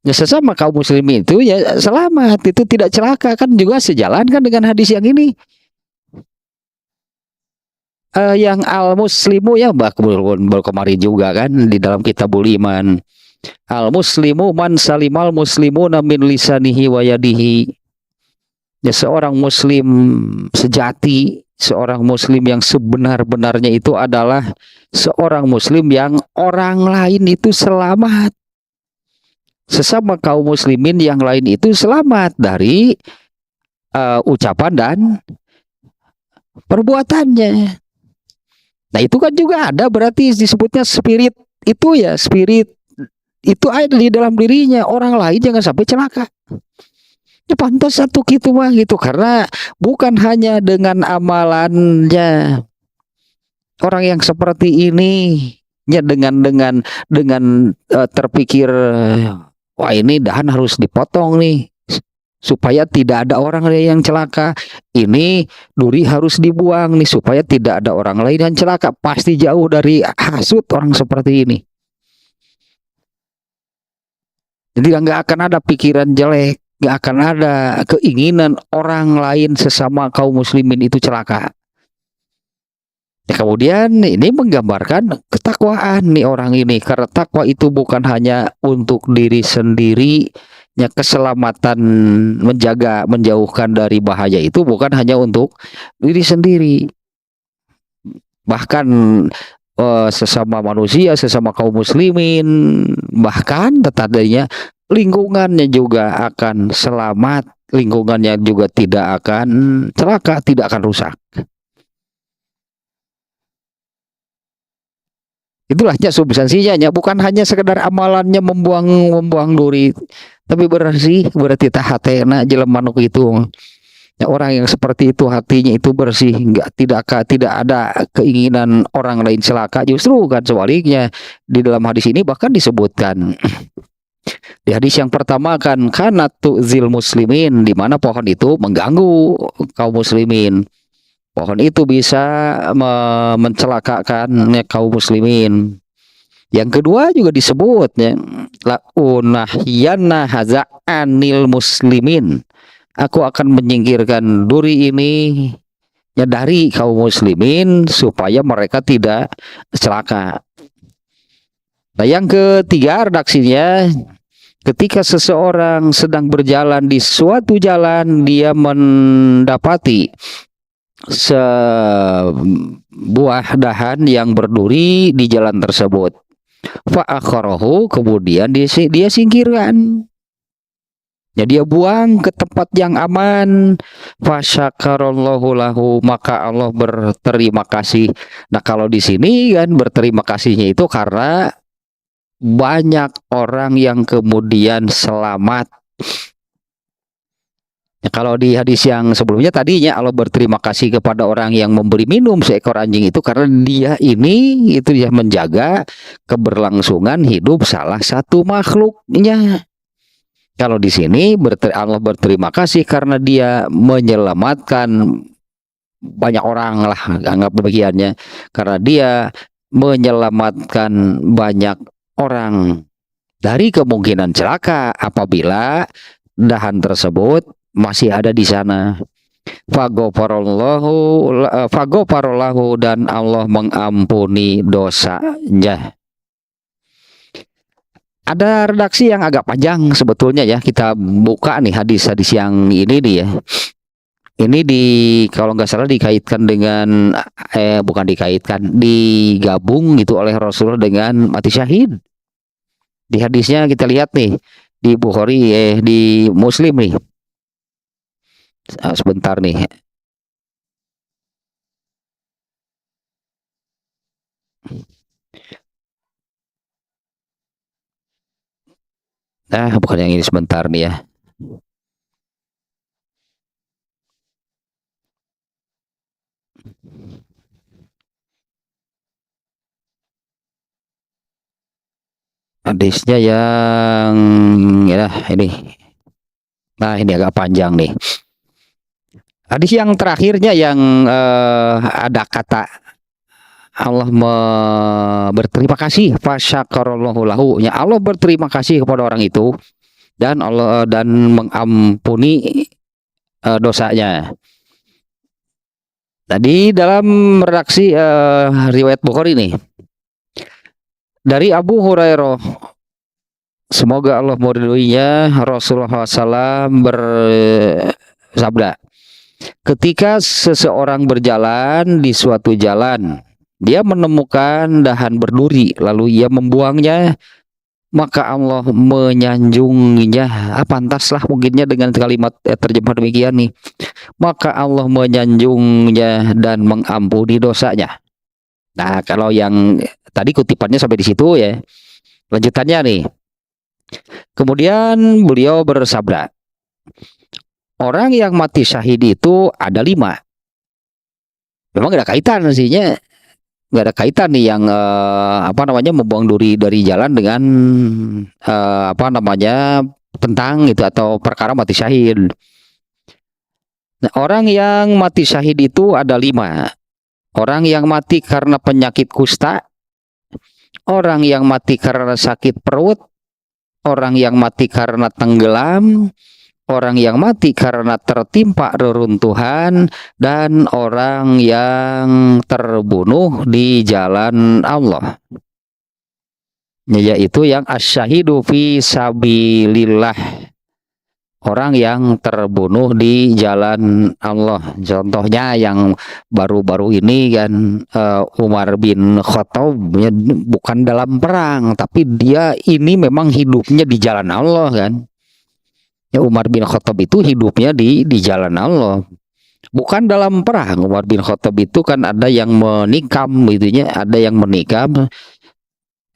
Ya, sesama kaum muslimin itu ya selamat, itu tidak celaka, kan juga sejalan kan dengan hadis yang ini. Yang al muslimu ya, baru kemarin juga kan di dalam kitabul iman, al muslimu man salimal muslimuna min lisanihi wa yadihi. Ya, seorang muslim sejati, seorang muslim yang sebenar-benarnya itu adalah seorang muslim yang orang lain itu selamat, sesama kaum muslimin yang lain itu selamat dari ucapan dan perbuatannya. Nah itu kan juga ada, berarti disebutnya spirit itu ya, spirit itu ada di dalam dirinya, orang lain jangan sampai celaka. Ya pantas satu gitu mah gitu, karena bukan hanya dengan amalannya orang yang seperti ini, ya dengan terpikir, wah ini dahan harus dipotong nih supaya tidak ada orang lain yang celaka, ini duri harus dibuang nih supaya tidak ada orang lain yang celaka. Pasti jauh dari hasut orang seperti ini. Jadi nggak akan ada pikiran jelek, nggak akan ada keinginan orang lain sesama kaum muslimin itu celaka. Ya, kemudian ini menggambarkan ketakwaan nih orang ini, karena takwa itu bukan hanya untuk diri sendiri, ya keselamatan, menjaga, menjauhkan dari bahaya itu bukan hanya untuk diri sendiri, bahkan sesama manusia, sesama kaum muslimin, bahkan tadinya lingkungannya juga akan selamat, lingkungannya juga tidak akan celaka, tidak akan rusak. Itulah substansinya, bukan hanya sekedar amalannya membuang duri, tapi berarti tahatena jelema nu itu. Ya, orang yang seperti itu hatinya itu bersih, tidak ada keinginan orang lain celaka, justru kan sebaliknya. Di dalam hadis ini bahkan disebutkan, di hadis yang pertama kan, karena tu'zil muslimin, di mana pohon itu mengganggu kaum muslimin. Pohon itu bisa mencelakakan kaum muslimin. Yang kedua juga disebutnya, la unahyana haza'anil muslimin, aku akan menyingkirkan duri ini ya dari kaum muslimin supaya mereka tidak celaka. Nah yang ketiga redaksinya, ketika seseorang sedang berjalan di suatu jalan, dia mendapati sebuah dahan yang berduri di jalan tersebut, fa'akharahu, kemudian dia singkirkan, ya dia buang ke tempat yang aman, fasyakarallahu lahu, maka Allah berterima kasih. Nah kalau di sini kan berterima kasihnya itu karena banyak orang yang kemudian selamat. Ya, kalau di hadis yang sebelumnya tadinya Allah berterima kasih kepada orang yang memberi minum seekor anjing itu karena dia ini itu ya menjaga keberlangsungan hidup salah satu makhluknya. Kalau di sini Allah berterima kasih karena dia menyelamatkan banyak orang lah, anggap demikiannya, karena dia menyelamatkan banyak orang dari kemungkinan celaka apabila dahan tersebut masih ada di sana. Fagoparallahu, dan Allah mengampuni dosanya. Ada redaksi yang agak panjang sebetulnya ya, kita buka nih hadis-hadis yang ini nih ya. Ini kalau nggak salah dikaitkan dengan bukan dikaitkan, digabung gitu oleh Rasulullah dengan mati syahid. Di hadisnya kita lihat nih di Bukhari, di Muslim nih. Sebentar nih. Bukan yang ini, sebentar nih ya. Hadisnya yang ya ini. Nah, ini agak panjang nih. Hadis yang terakhirnya yang ada kata Allah berterima kasih, fasyakarallahu lahu, ya Allah berterima kasih kepada orang itu dan Allah dan mengampuni dosanya. Tadi dalam redaksi riwayat Bukhari nih, dari Abu Hurairah, semoga Allah meridhoinya, Rasulullah SAW bersabda, ketika seseorang berjalan di suatu jalan, dia menemukan dahan berduri, lalu ia membuangnya, maka Allah menyanjungnya. Pantaslah mungkinnya dengan kalimat terjemah demikian nih, maka Allah menyanjungnya dan mengampuni dosanya. Nah, kalau yang tadi kutipannya sampai di situ ya. Lanjutannya nih. Kemudian beliau bersabda, orang yang mati syahid itu ada 5. Memang gak ada kaitan sih, nggak ada kaitan nih yang apa namanya membuang duri dari jalan dengan apa namanya tentang itu atau perkara mati syahid. Nah, orang yang mati syahid itu ada 5. Orang yang mati karena penyakit kusta, orang yang mati karena sakit perut, orang yang mati karena tenggelam, orang yang mati karena tertimpa reruntuhan, dan orang yang terbunuh di jalan Allah. Yaitu yang asyahidu fi sabilillah, orang yang terbunuh di jalan Allah. Contohnya yang baru-baru ini kan Umar bin Khattab ya, bukan dalam perang, tapi dia ini memang hidupnya di jalan Allah kan. Ya, Umar bin Khattab itu hidupnya di jalan Allah, bukan dalam perang. Umar bin Khattab itu kan ada yang menikam, gitunya, ada yang menikam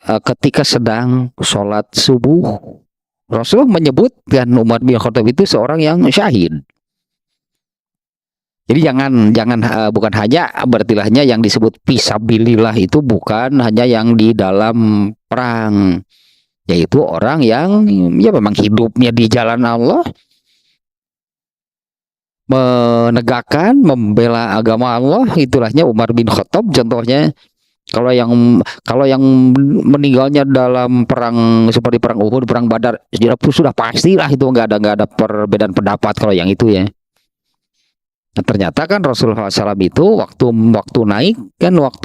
ketika sedang sholat subuh. Rasulullah menyebutkan Umar bin Khattab itu seorang yang syahid. Jadi jangan bukan hanya bertilahnya yang disebut fisabilillah itu bukan hanya yang di dalam perang, yaitu orang yang ya memang hidupnya di jalan Allah, menegakkan, membela agama Allah, itulahnya Umar bin Khattab contohnya. Kalau yang meninggalnya dalam perang seperti perang Uhud, perang Badar, sudah pastilah itu nggak ada perbedaan pendapat kalau yang itu ya. Nah, ternyata kan Rasulullah SAW itu waktu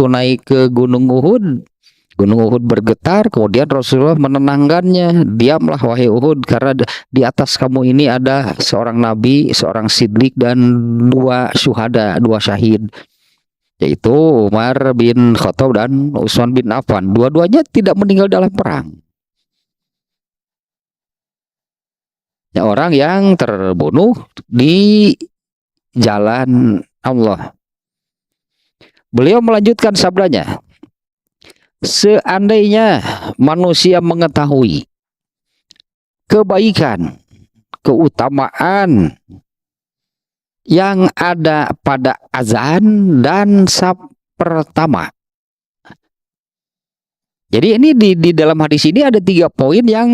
naik ke Gunung Uhud bergetar, kemudian Rasulullah menenangkannya, diamlah wahai Uhud, karena di atas kamu ini ada seorang nabi, seorang siddiq, dan 2 syuhada, 2 syahid, yaitu Umar bin Khattab dan Utsman bin Affan. Dua-duanya tidak meninggal dalam perang. Ya, orang yang terbunuh di jalan Allah. Beliau melanjutkan sabdanya, seandainya manusia mengetahui kebaikan, keutamaan yang ada pada azan dan saf pertama. Jadi ini di dalam hadis ini ada 3 poin yang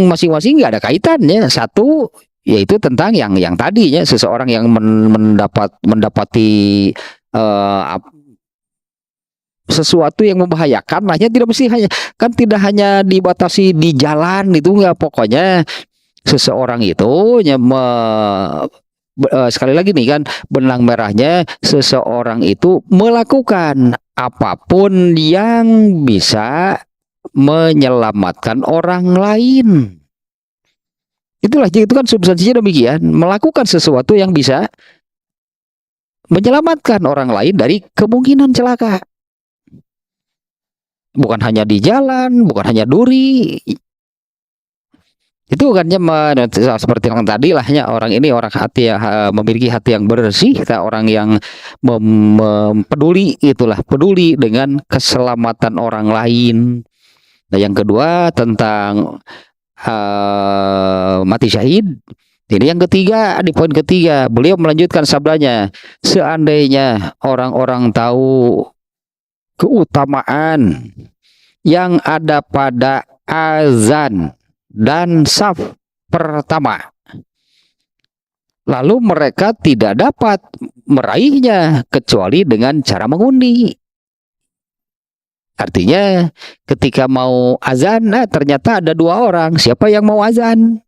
masing-masing nggak ada kaitannya. Satu yaitu tentang yang tadinya seseorang yang mendapati sesuatu yang membahayakan, hanya tidak mesti tidak hanya dibatasi di jalan itu, nggak, pokoknya seseorang itu sekali lagi nih kan, benang merahnya seseorang itu melakukan apapun yang bisa menyelamatkan orang lain. Itulah, itu kan substansinya demikian, melakukan sesuatu yang bisa menyelamatkan orang lain dari kemungkinan celaka. Bukan hanya di jalan, bukan hanya duri. Itu kan seperti yang tadi lahnya, orang ini orang hati memiliki hati yang bersih, orang yang peduli, itulah peduli dengan keselamatan orang lain. Nah, yang kedua tentang mati syahid. Ini yang ketiga, di poin ketiga beliau melanjutkan sabdanya, seandainya orang-orang tahu keutamaan yang ada pada azan dan saf pertama, lalu mereka tidak dapat meraihnya kecuali dengan cara mengundi. Artinya ketika mau azan, ternyata ada 2 orang, siapa yang mau azan?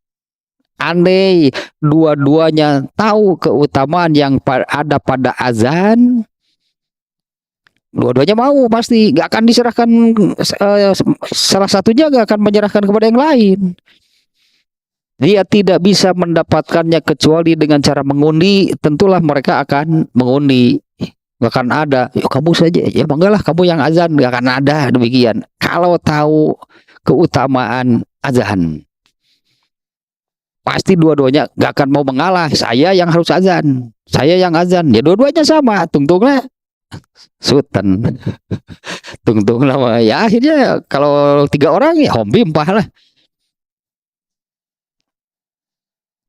Andai dua-duanya tahu keutamaan yang ada pada azan, dua-duanya mau, pasti nggak akan diserahkan, salah satunya nggak akan menyerahkan kepada yang lain. Dia tidak bisa mendapatkannya kecuali dengan cara mengundi. Tentulah mereka akan mengundi, nggak akan ada yuk kamu saja, ya enggak lah kamu yang azan, nggak akan ada demikian kalau tahu keutamaan azan. Pasti dua-duanya nggak akan mau mengalah, saya yang harus azan, saya yang azan, ya dua-duanya sama, tunggulah Sultan. Tungtung lama ya, akhirnya kalau 3 orang ya hobi empah lah.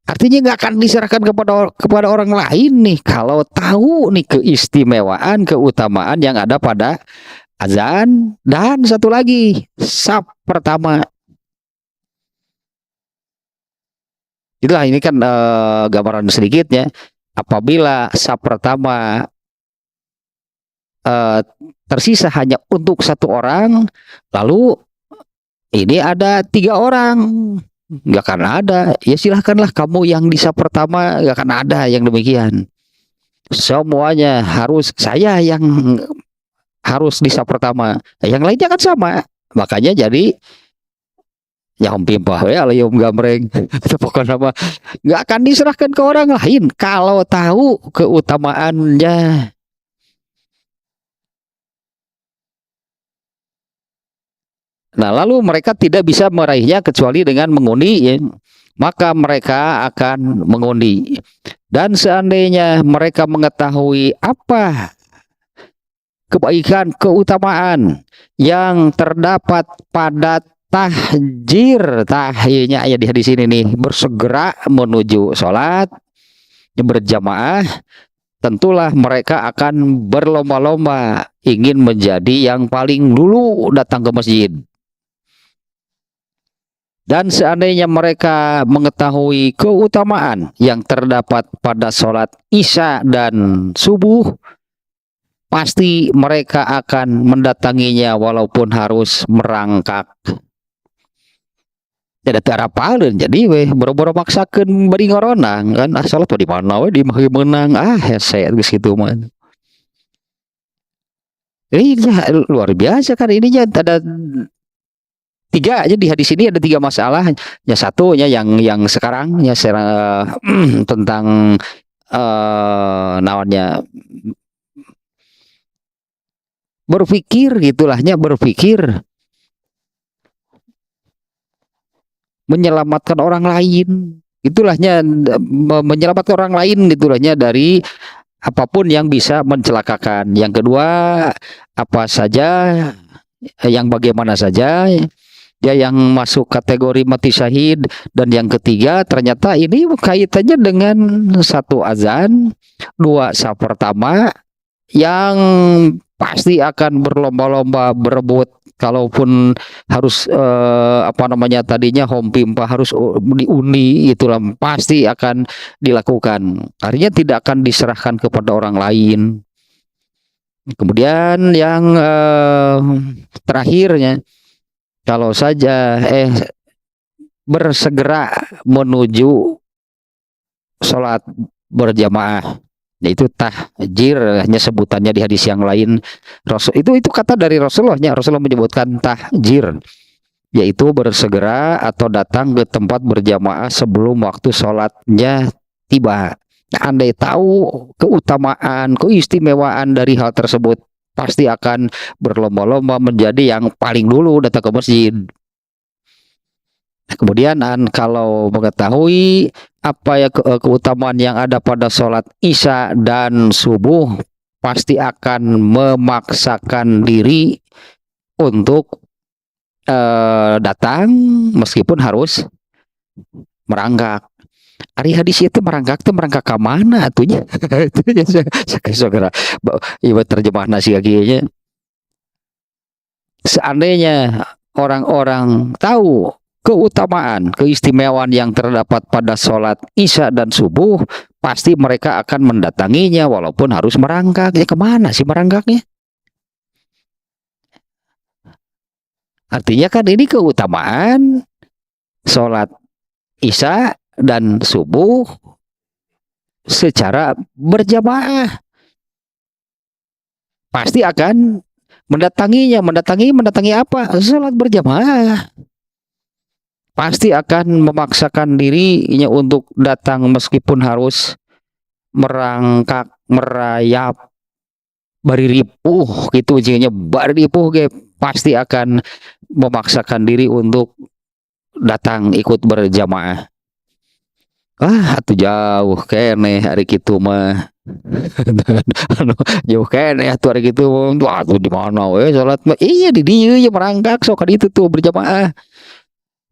Artinya nggak akan diserahkan kepada orang lain nih kalau tahu nih keistimewaan, keutamaan yang ada pada azan. Dan satu lagi, saf pertama. Itulah ini kan gambaran sedikitnya. Apabila saf pertama tersisa hanya untuk 1 orang, lalu ini ada 3 orang, nggak akan ada. Ya silahkanlah kamu yang di saf pertama, nggak akan ada yang demikian. Semuanya harus saya yang harus di saf pertama. Yang lainnya kan sama. Makanya jadi yang pimpah ya alium gamreng itu pokoknya nama nggak akan diserahkan ke orang lain kalau tahu keutamaannya. Nah, lalu mereka tidak bisa meraihnya kecuali dengan mengundi, ya. Maka mereka akan mengundi. Dan seandainya mereka mengetahui apa kebaikan, keutamaan yang terdapat pada tahjir, tahiynya ya di sini nih, bersegera menuju sholat berjamaah, tentulah mereka akan berlomba-lomba ingin menjadi yang paling dulu datang ke masjid. Dan seandainya mereka mengetahui keutamaan yang terdapat pada sholat isya dan subuh, pasti mereka akan mendatanginya walaupun harus merangkak. Tidak terapalin jadi weh boro-boro maksakeun bari ngoronang kan salat di mana we di menang hese geus kitu mah. Ini luar biasa kan ininya ada 3 aja di hadis ini ada 3 masalah. Ya satunya yang sekarang ya tentang naonnya berpikir gitulahnya berpikir menyelamatkan orang lain, itulahnya menyelamatkan orang lain, itulahnya dari apapun yang bisa mencelakakan. Yang kedua, apa saja yang bagaimana saja ya yang masuk kategori mati syahid. Dan yang ketiga, ternyata ini kaitannya dengan 1 azan, 2 saf pertama yang pasti akan berlomba-lomba berebut. Kalaupun harus apa namanya tadinya home pimpa harus diundi, itulah pasti akan dilakukan. Artinya tidak akan diserahkan kepada orang lain. Kemudian yang terakhirnya, kalau saja bersegera menuju sholat berjamaah, yaitu tahjir, hanya sebutannya di hadis yang lain. Itu kata dari Rasulullah menyebutkan tahjir, yaitu bersegera atau datang ke tempat berjamaah sebelum waktu sholatnya tiba. Nah, andai tahu keutamaan, keistimewaan dari hal tersebut, pasti akan berlomba-lomba menjadi yang paling dulu datang ke masjid. Kemudian kalau mengetahui apa ya keutamaan yang ada pada sholat isya dan subuh, pasti akan memaksakan diri untuk datang meskipun harus merangkak. Ari hadis itu merangkak ke mana atunya? Itu segera ibu terjemah nasi kakinya. Seandainya orang-orang tahu keutamaan, keistimewaan yang terdapat pada sholat isya dan subuh, pasti mereka akan mendatanginya walaupun harus merangkak. Ya kemana sih merangkaknya? Artinya kan ini keutamaan sholat isya dan subuh secara berjamaah. Pasti akan mendatanginya. Mendatangi apa? Sholat berjamaah. Pasti akan memaksakan dirinya untuk datang meskipun harus merangkak, merayap, bari ripuh gitu jadinya bari ripuh pasti akan memaksakan diri untuk datang ikut berjamaah. Atuh jauh kene hari kitu mah. Anu, jauh kene atuh ari kitu, wah tuh di mana we salat mah, iya di dieu ye merangkak sok ka ditu tuh berjamaah.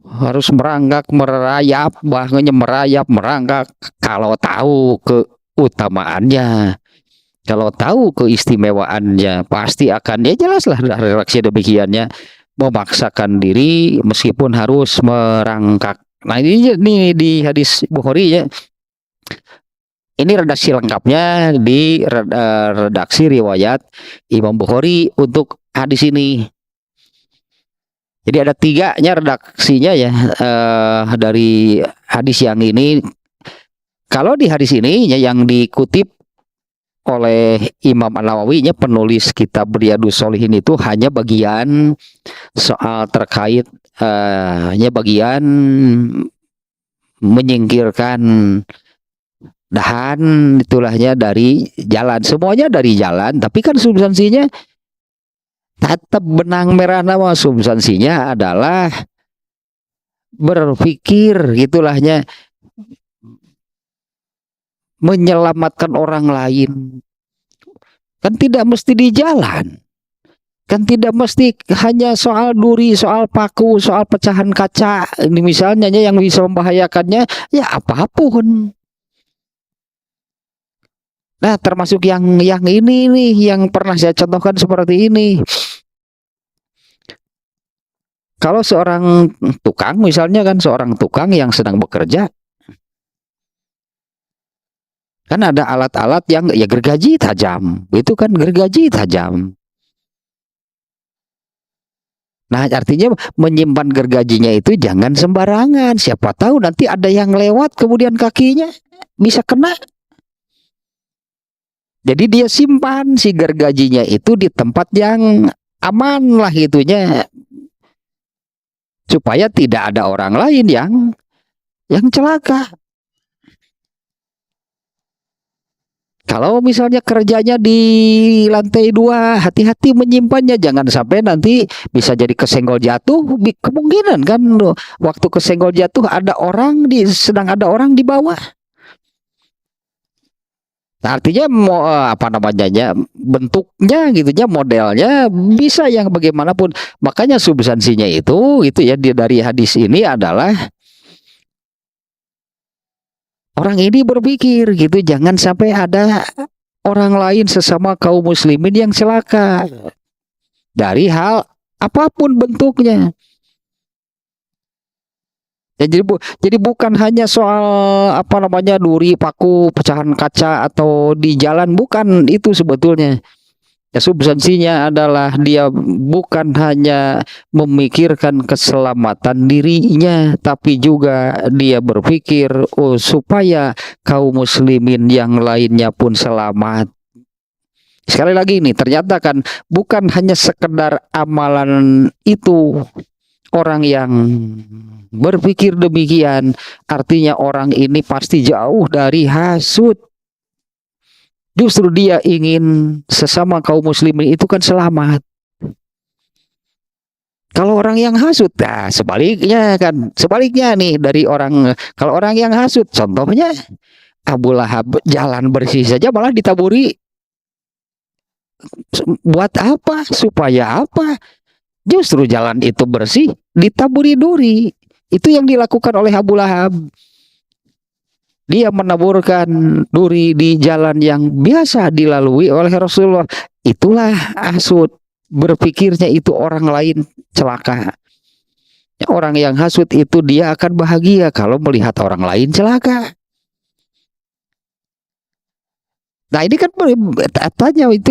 Harus merangkak, merayap, bahkan merayap, merangkak kalau tahu keutamaannya. Kalau tahu keistimewaannya, pasti akan ya jelaslah reaksi demikiannya memaksakan diri meskipun harus merangkak. Nah ini di hadis Bukhari ya. Ini redaksi lengkapnya di redaksi riwayat Imam Bukhari untuk hadis ini. Jadi ada tiganya redaksinya ya dari hadis yang ini. Kalau di hadis ini ya, yang dikutip oleh Imam An-Nawawi, penulis kitab Riyadhus Shalihin itu hanya bagian soal terkait bagian menyingkirkan dahan itulahnya dari jalan, semuanya dari jalan, tapi kan substansinya tetap benang merah nama substansinya adalah berpikir gitulahnya menyelamatkan orang lain. Kan tidak mesti di jalan, kan tidak mesti hanya soal duri, soal paku, soal pecahan kaca. Ini misalnya yang bisa membahayakannya ya apapun. Nah, termasuk yang ini nih, yang pernah saya contohkan seperti ini. Kalau seorang tukang, misalnya kan seorang tukang yang sedang bekerja, kan ada alat-alat yang ya gergaji tajam, itu kan gergaji tajam. Nah, artinya menyimpan gergajinya itu jangan sembarangan. Siapa tahu nanti ada yang lewat kemudian kakinya bisa kena. Jadi dia simpan si gergajinya itu di tempat yang aman lah gitunya, supaya tidak ada orang lain yang celaka. Kalau misalnya kerjanya di lantai 2, hati-hati menyimpannya, jangan sampai nanti bisa jadi kesenggol jatuh. Kemungkinan kan waktu kesenggol jatuh sedang ada orang di bawah. Nah, artinya apa namanya bentuknya gitunya, modelnya bisa yang bagaimanapun. Makanya substansinya itu ya dari hadis ini adalah orang ini berpikir gitu, jangan sampai ada orang lain sesama kaum muslimin yang celaka dari hal apapun bentuknya. Ya, jadi bukan hanya soal apa namanya duri, paku, pecahan kaca atau di jalan, bukan itu sebetulnya. Ya, substansinya adalah dia bukan hanya memikirkan keselamatan dirinya, tapi juga dia berpikir supaya kaum muslimin yang lainnya pun selamat. Sekali lagi nih, ternyata kan bukan hanya sekedar amalan itu. Orang yang berpikir demikian, artinya orang ini pasti jauh dari hasud. Justru dia ingin sesama kaum muslimin itu kan selamat. Kalau orang yang hasud, nah sebaliknya nih dari orang. Kalau orang yang hasud, contohnya Abu Lahab jalan bersih saja malah ditaburi. Buat apa? Supaya apa? Justru jalan itu bersih, ditaburi duri. Itu yang dilakukan oleh Abu Lahab. Dia menaburkan duri di jalan yang biasa dilalui oleh Rasulullah. Itulah hasud. Berpikirnya itu orang lain celaka. Orang yang hasud itu dia akan bahagia kalau melihat orang lain celaka. Nah, ini kan tanya itu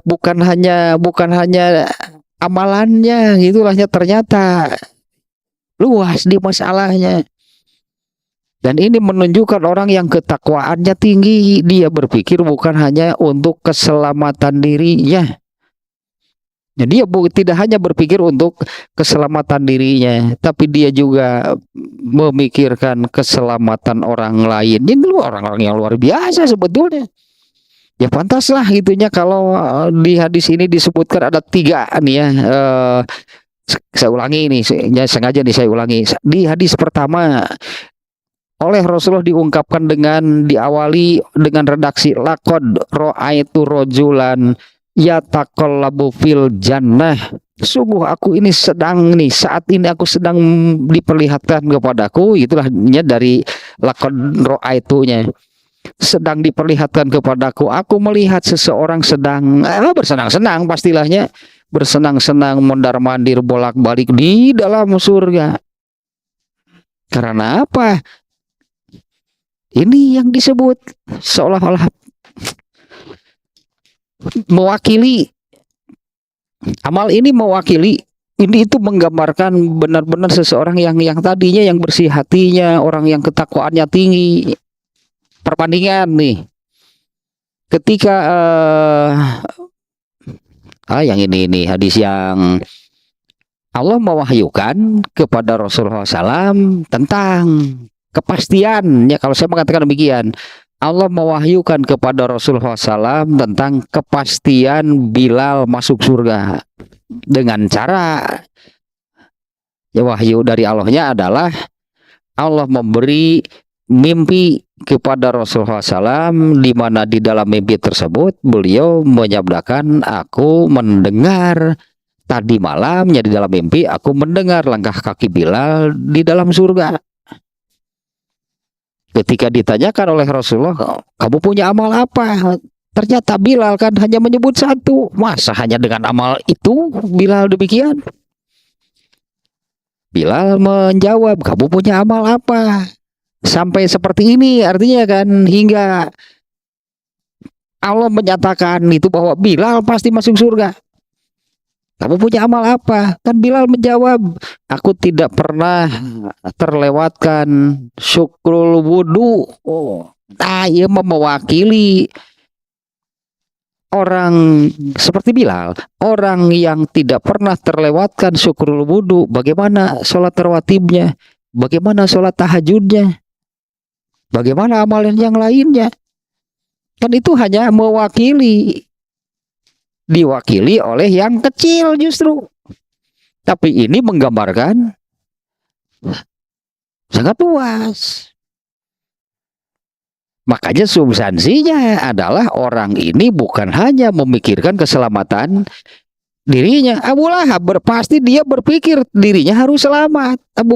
bukan hanya amalannya gitulahnya, ternyata luas di masalahnya. Dan ini menunjukkan orang yang ketakwaannya tinggi. Dia berpikir bukan hanya untuk keselamatan dirinya. Dia tidak hanya berpikir untuk keselamatan dirinya, tapi dia juga memikirkan keselamatan orang lain. Ini orang-orang yang luar biasa sebetulnya. Ya pantaslah gitunya kalau di hadis ini disebutkan ada 3 nih ya. Saya ulangi nih, sengaja nih saya ulangi. Di hadis pertama oleh Rasulullah diungkapkan dengan diawali dengan redaksi laqad ra'aitu rajulan yataqallabu fil jannah. Sungguh aku ini sedang nih, saat ini aku sedang diperlihatkan kepadaku, itulah dari laqad ra'aitunya, sedang diperlihatkan kepadaku, aku melihat seseorang sedang bersenang-senang, pastilahnya bersenang-senang mondar-mandir bolak-balik di dalam surga. Karena apa? Ini yang disebut seolah-olah mewakili, amal ini mewakili, ini itu menggambarkan benar-benar seseorang yang tadinya yang bersih hatinya, orang yang ketakwaannya tinggi. Perbandingan nih, ketika yang ini hadis yang Allah mewahyukan kepada Rasulullah SAW tentang kepastian, ya kalau saya mengatakan demikian, Allah mewahyukan kepada Rasulullah SAW tentang kepastian Bilal masuk surga dengan cara, ya wahyu dari Allahnya adalah Allah memberi mimpi kepada Rasulullah SAW, di mana di dalam mimpi tersebut beliau menyabdakan, aku mendengar tadi malamnya di dalam mimpi aku mendengar langkah kaki Bilal di dalam surga. Ketika ditanyakan oleh Rasulullah, kamu punya amal apa? Ternyata Bilal kan hanya menyebut satu. Masa hanya dengan amal itu Bilal demikian? Bilal menjawab, kamu punya amal apa? Sampai seperti ini, artinya kan hingga Allah menyatakan itu bahwa Bilal pasti masuk surga. Kamu punya amal apa? Kan Bilal menjawab, aku tidak pernah terlewatkan syukrul wudu. Ia mewakili orang seperti Bilal, orang yang tidak pernah terlewatkan syukrul wudu. Bagaimana sholat rawatibnya? Bagaimana sholat tahajudnya? Bagaimana amalan yang lainnya? Kan itu hanya mewakili, diwakili oleh yang kecil justru. Tapi ini menggambarkan sangat luas. Makanya substansinya adalah orang ini bukan hanya memikirkan keselamatan dirinya. Abu Lahab pasti dia berpikir dirinya harus selamat. Abu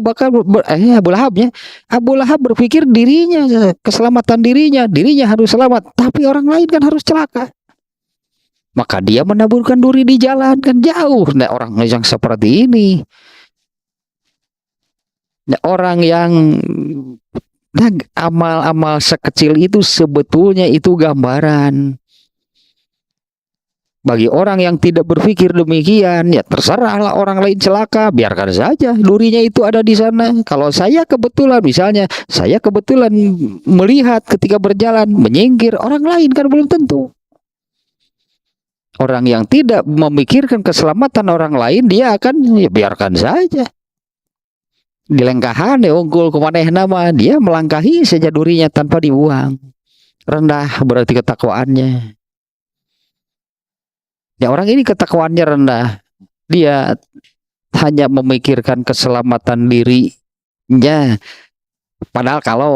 Lahab berpikir dirinya, keselamatan dirinya harus selamat. Tapi orang lain kan harus celaka. Maka dia menaburkan duri di jalan, kan jauh. Nah, orang yang seperti ini, nah, orang yang amal-amal sekecil itu sebetulnya itu gambaran. Bagi orang yang tidak berpikir demikian, ya terserahlah orang lain celaka, biarkan saja durinya itu ada di sana. Kalau saya kebetulan, misalnya saya kebetulan melihat ketika berjalan menyingkir, orang lain kan belum tentu. Orang yang tidak memikirkan keselamatan orang lain, dia akan ya biarkan saja. Dilengkahan ya unggul kemaneh nama, dia melangkahi saja durinya tanpa dibuang. Rendah berarti ketakwaannya. Ya orang ini ketakwaannya rendah. Dia hanya memikirkan keselamatan dirinya. Padahal kalau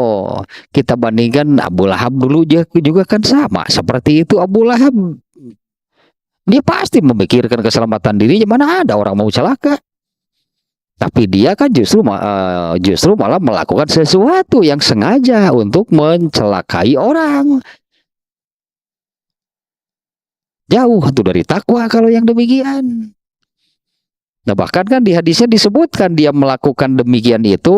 kita bandingkan Abu Lahab dulu juga kan sama. Seperti itu Abu Lahab. Dia pasti memikirkan keselamatan dirinya, mana ada orang mau celaka. Tapi dia kan justru malah melakukan sesuatu yang sengaja untuk mencelakai orang. Jauh itu dari takwa kalau yang demikian. Nah bahkan kan di hadisnya disebutkan dia melakukan demikian itu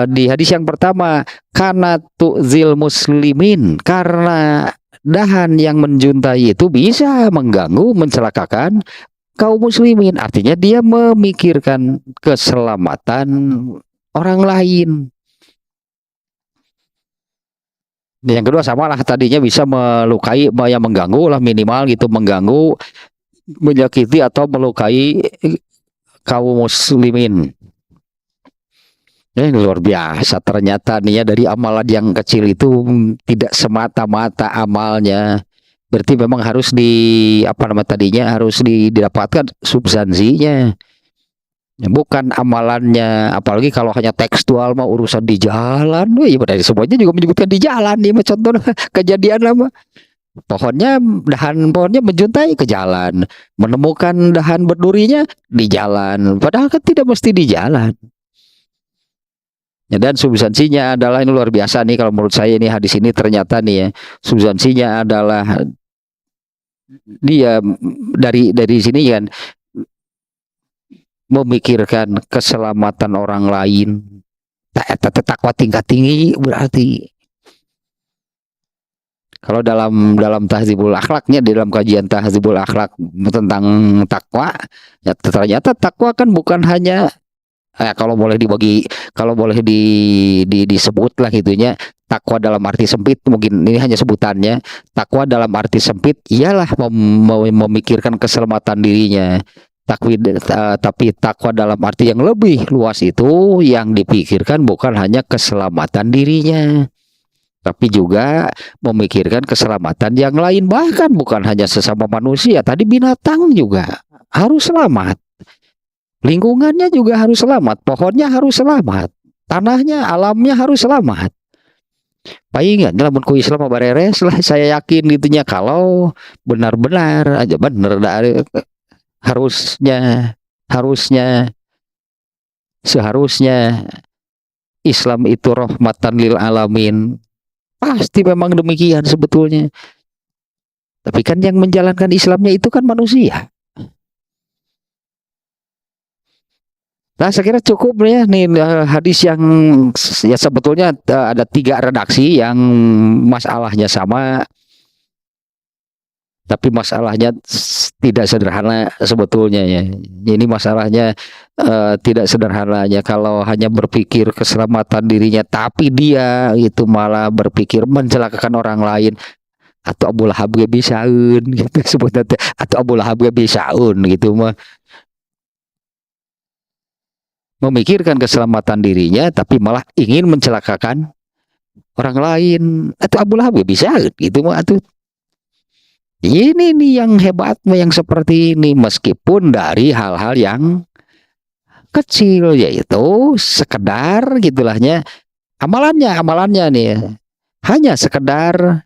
di hadis yang pertama, karena tu'zil muslimin, karena dahan yang menjuntai itu bisa mengganggu, mencelakakan kaum muslimin. Artinya dia memikirkan keselamatan orang lain. Yang kedua samalah, tadinya bisa melukai, yang mengganggu lah minimal gitu, mengganggu, menyakiti atau melukai kaum muslimin. Ini luar biasa ternyata nih ya, dari amalan yang kecil itu tidak semata-mata amalnya. Berarti memang harus harus didapatkan substansinya. Ya, bukan amalannya, apalagi kalau hanya tekstual mah urusan di jalan. Wah, iya benar, semuanya juga menyebutkan di jalan nih mah contoh kejadian lama. Pohonnya, dahan pohonnya menjuntai ke jalan, menemukan dahan berdurinya di jalan. Padahal kan tidak mesti di jalan. Ya, dan substansinya adalah ini luar biasa nih kalau menurut saya, ini hadis ini ternyata nih ya, substansinya adalah dia dari sini kan memikirkan keselamatan orang lain. Takwa tingkat tinggi berarti kalau dalam tahzibul akhlaknya, di dalam kajian tahzibul akhlak tentang takwa, ya ternyata takwa kan bukan hanya kalau boleh dibagi, kalau boleh disebut lah gitunya, takwa dalam arti sempit, mungkin ini hanya sebutannya. Takwa dalam arti sempit ialah memikirkan keselamatan dirinya. Tapi takwa dalam arti yang lebih luas itu yang dipikirkan bukan hanya keselamatan dirinya, tapi juga memikirkan keselamatan yang lain, bahkan bukan hanya sesama manusia, tadi binatang juga harus selamat, lingkungannya juga harus selamat, pohonnya harus selamat, tanahnya, alamnya harus selamat. Palingan dalam ku Islam bareres lah, saya yakin gitunya, kalau benar-benar aja benar dari harusnya harusnya seharusnya Islam itu rahmatan lil alamin. Pasti memang demikian sebetulnya. Tapi kan yang menjalankan Islamnya itu kan manusia. Nah, saya kira cukup ya nih hadis yang ya sebetulnya ada 3 redaksi yang masalahnya sama, tapi masalahnya tidak sederhana sebetulnya ya. Ini masalahnya tidak sederhananya kalau hanya berpikir keselamatan dirinya, tapi dia itu malah berpikir mencelakakan orang lain. Atau Abu Lahab ge bisaeun gitu sebutnya, atau Abu Lahab ge bisaeun gitu mah, memikirkan keselamatan dirinya tapi malah ingin mencelakakan orang lain. Atau Abu Lahab ge bisaeun gitu mah atuh. Ini nih yang hebat, yang seperti ini, meskipun dari hal-hal yang kecil, yaitu sekedar gitulahnya amalannya nih hanya sekedar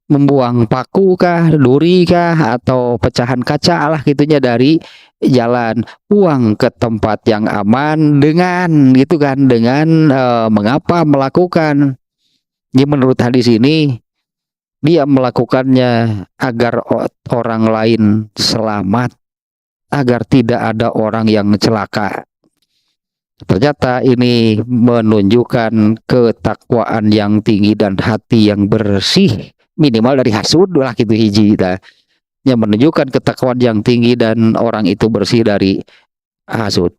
membuang paku kah, duri kah, atau pecahan kaca lah gitunya dari jalan, buang ke tempat yang aman dengan gitu kan, dengan mengapa melakukan. Ini menurut hadis ini dia melakukannya agar orang lain selamat, agar tidak ada orang yang celaka. Ternyata ini menunjukkan ketakwaan yang tinggi dan hati yang bersih, minimal dari hasud lah gitu hiji kita. Yang menunjukkan ketakwaan yang tinggi dan orang itu bersih dari hasud.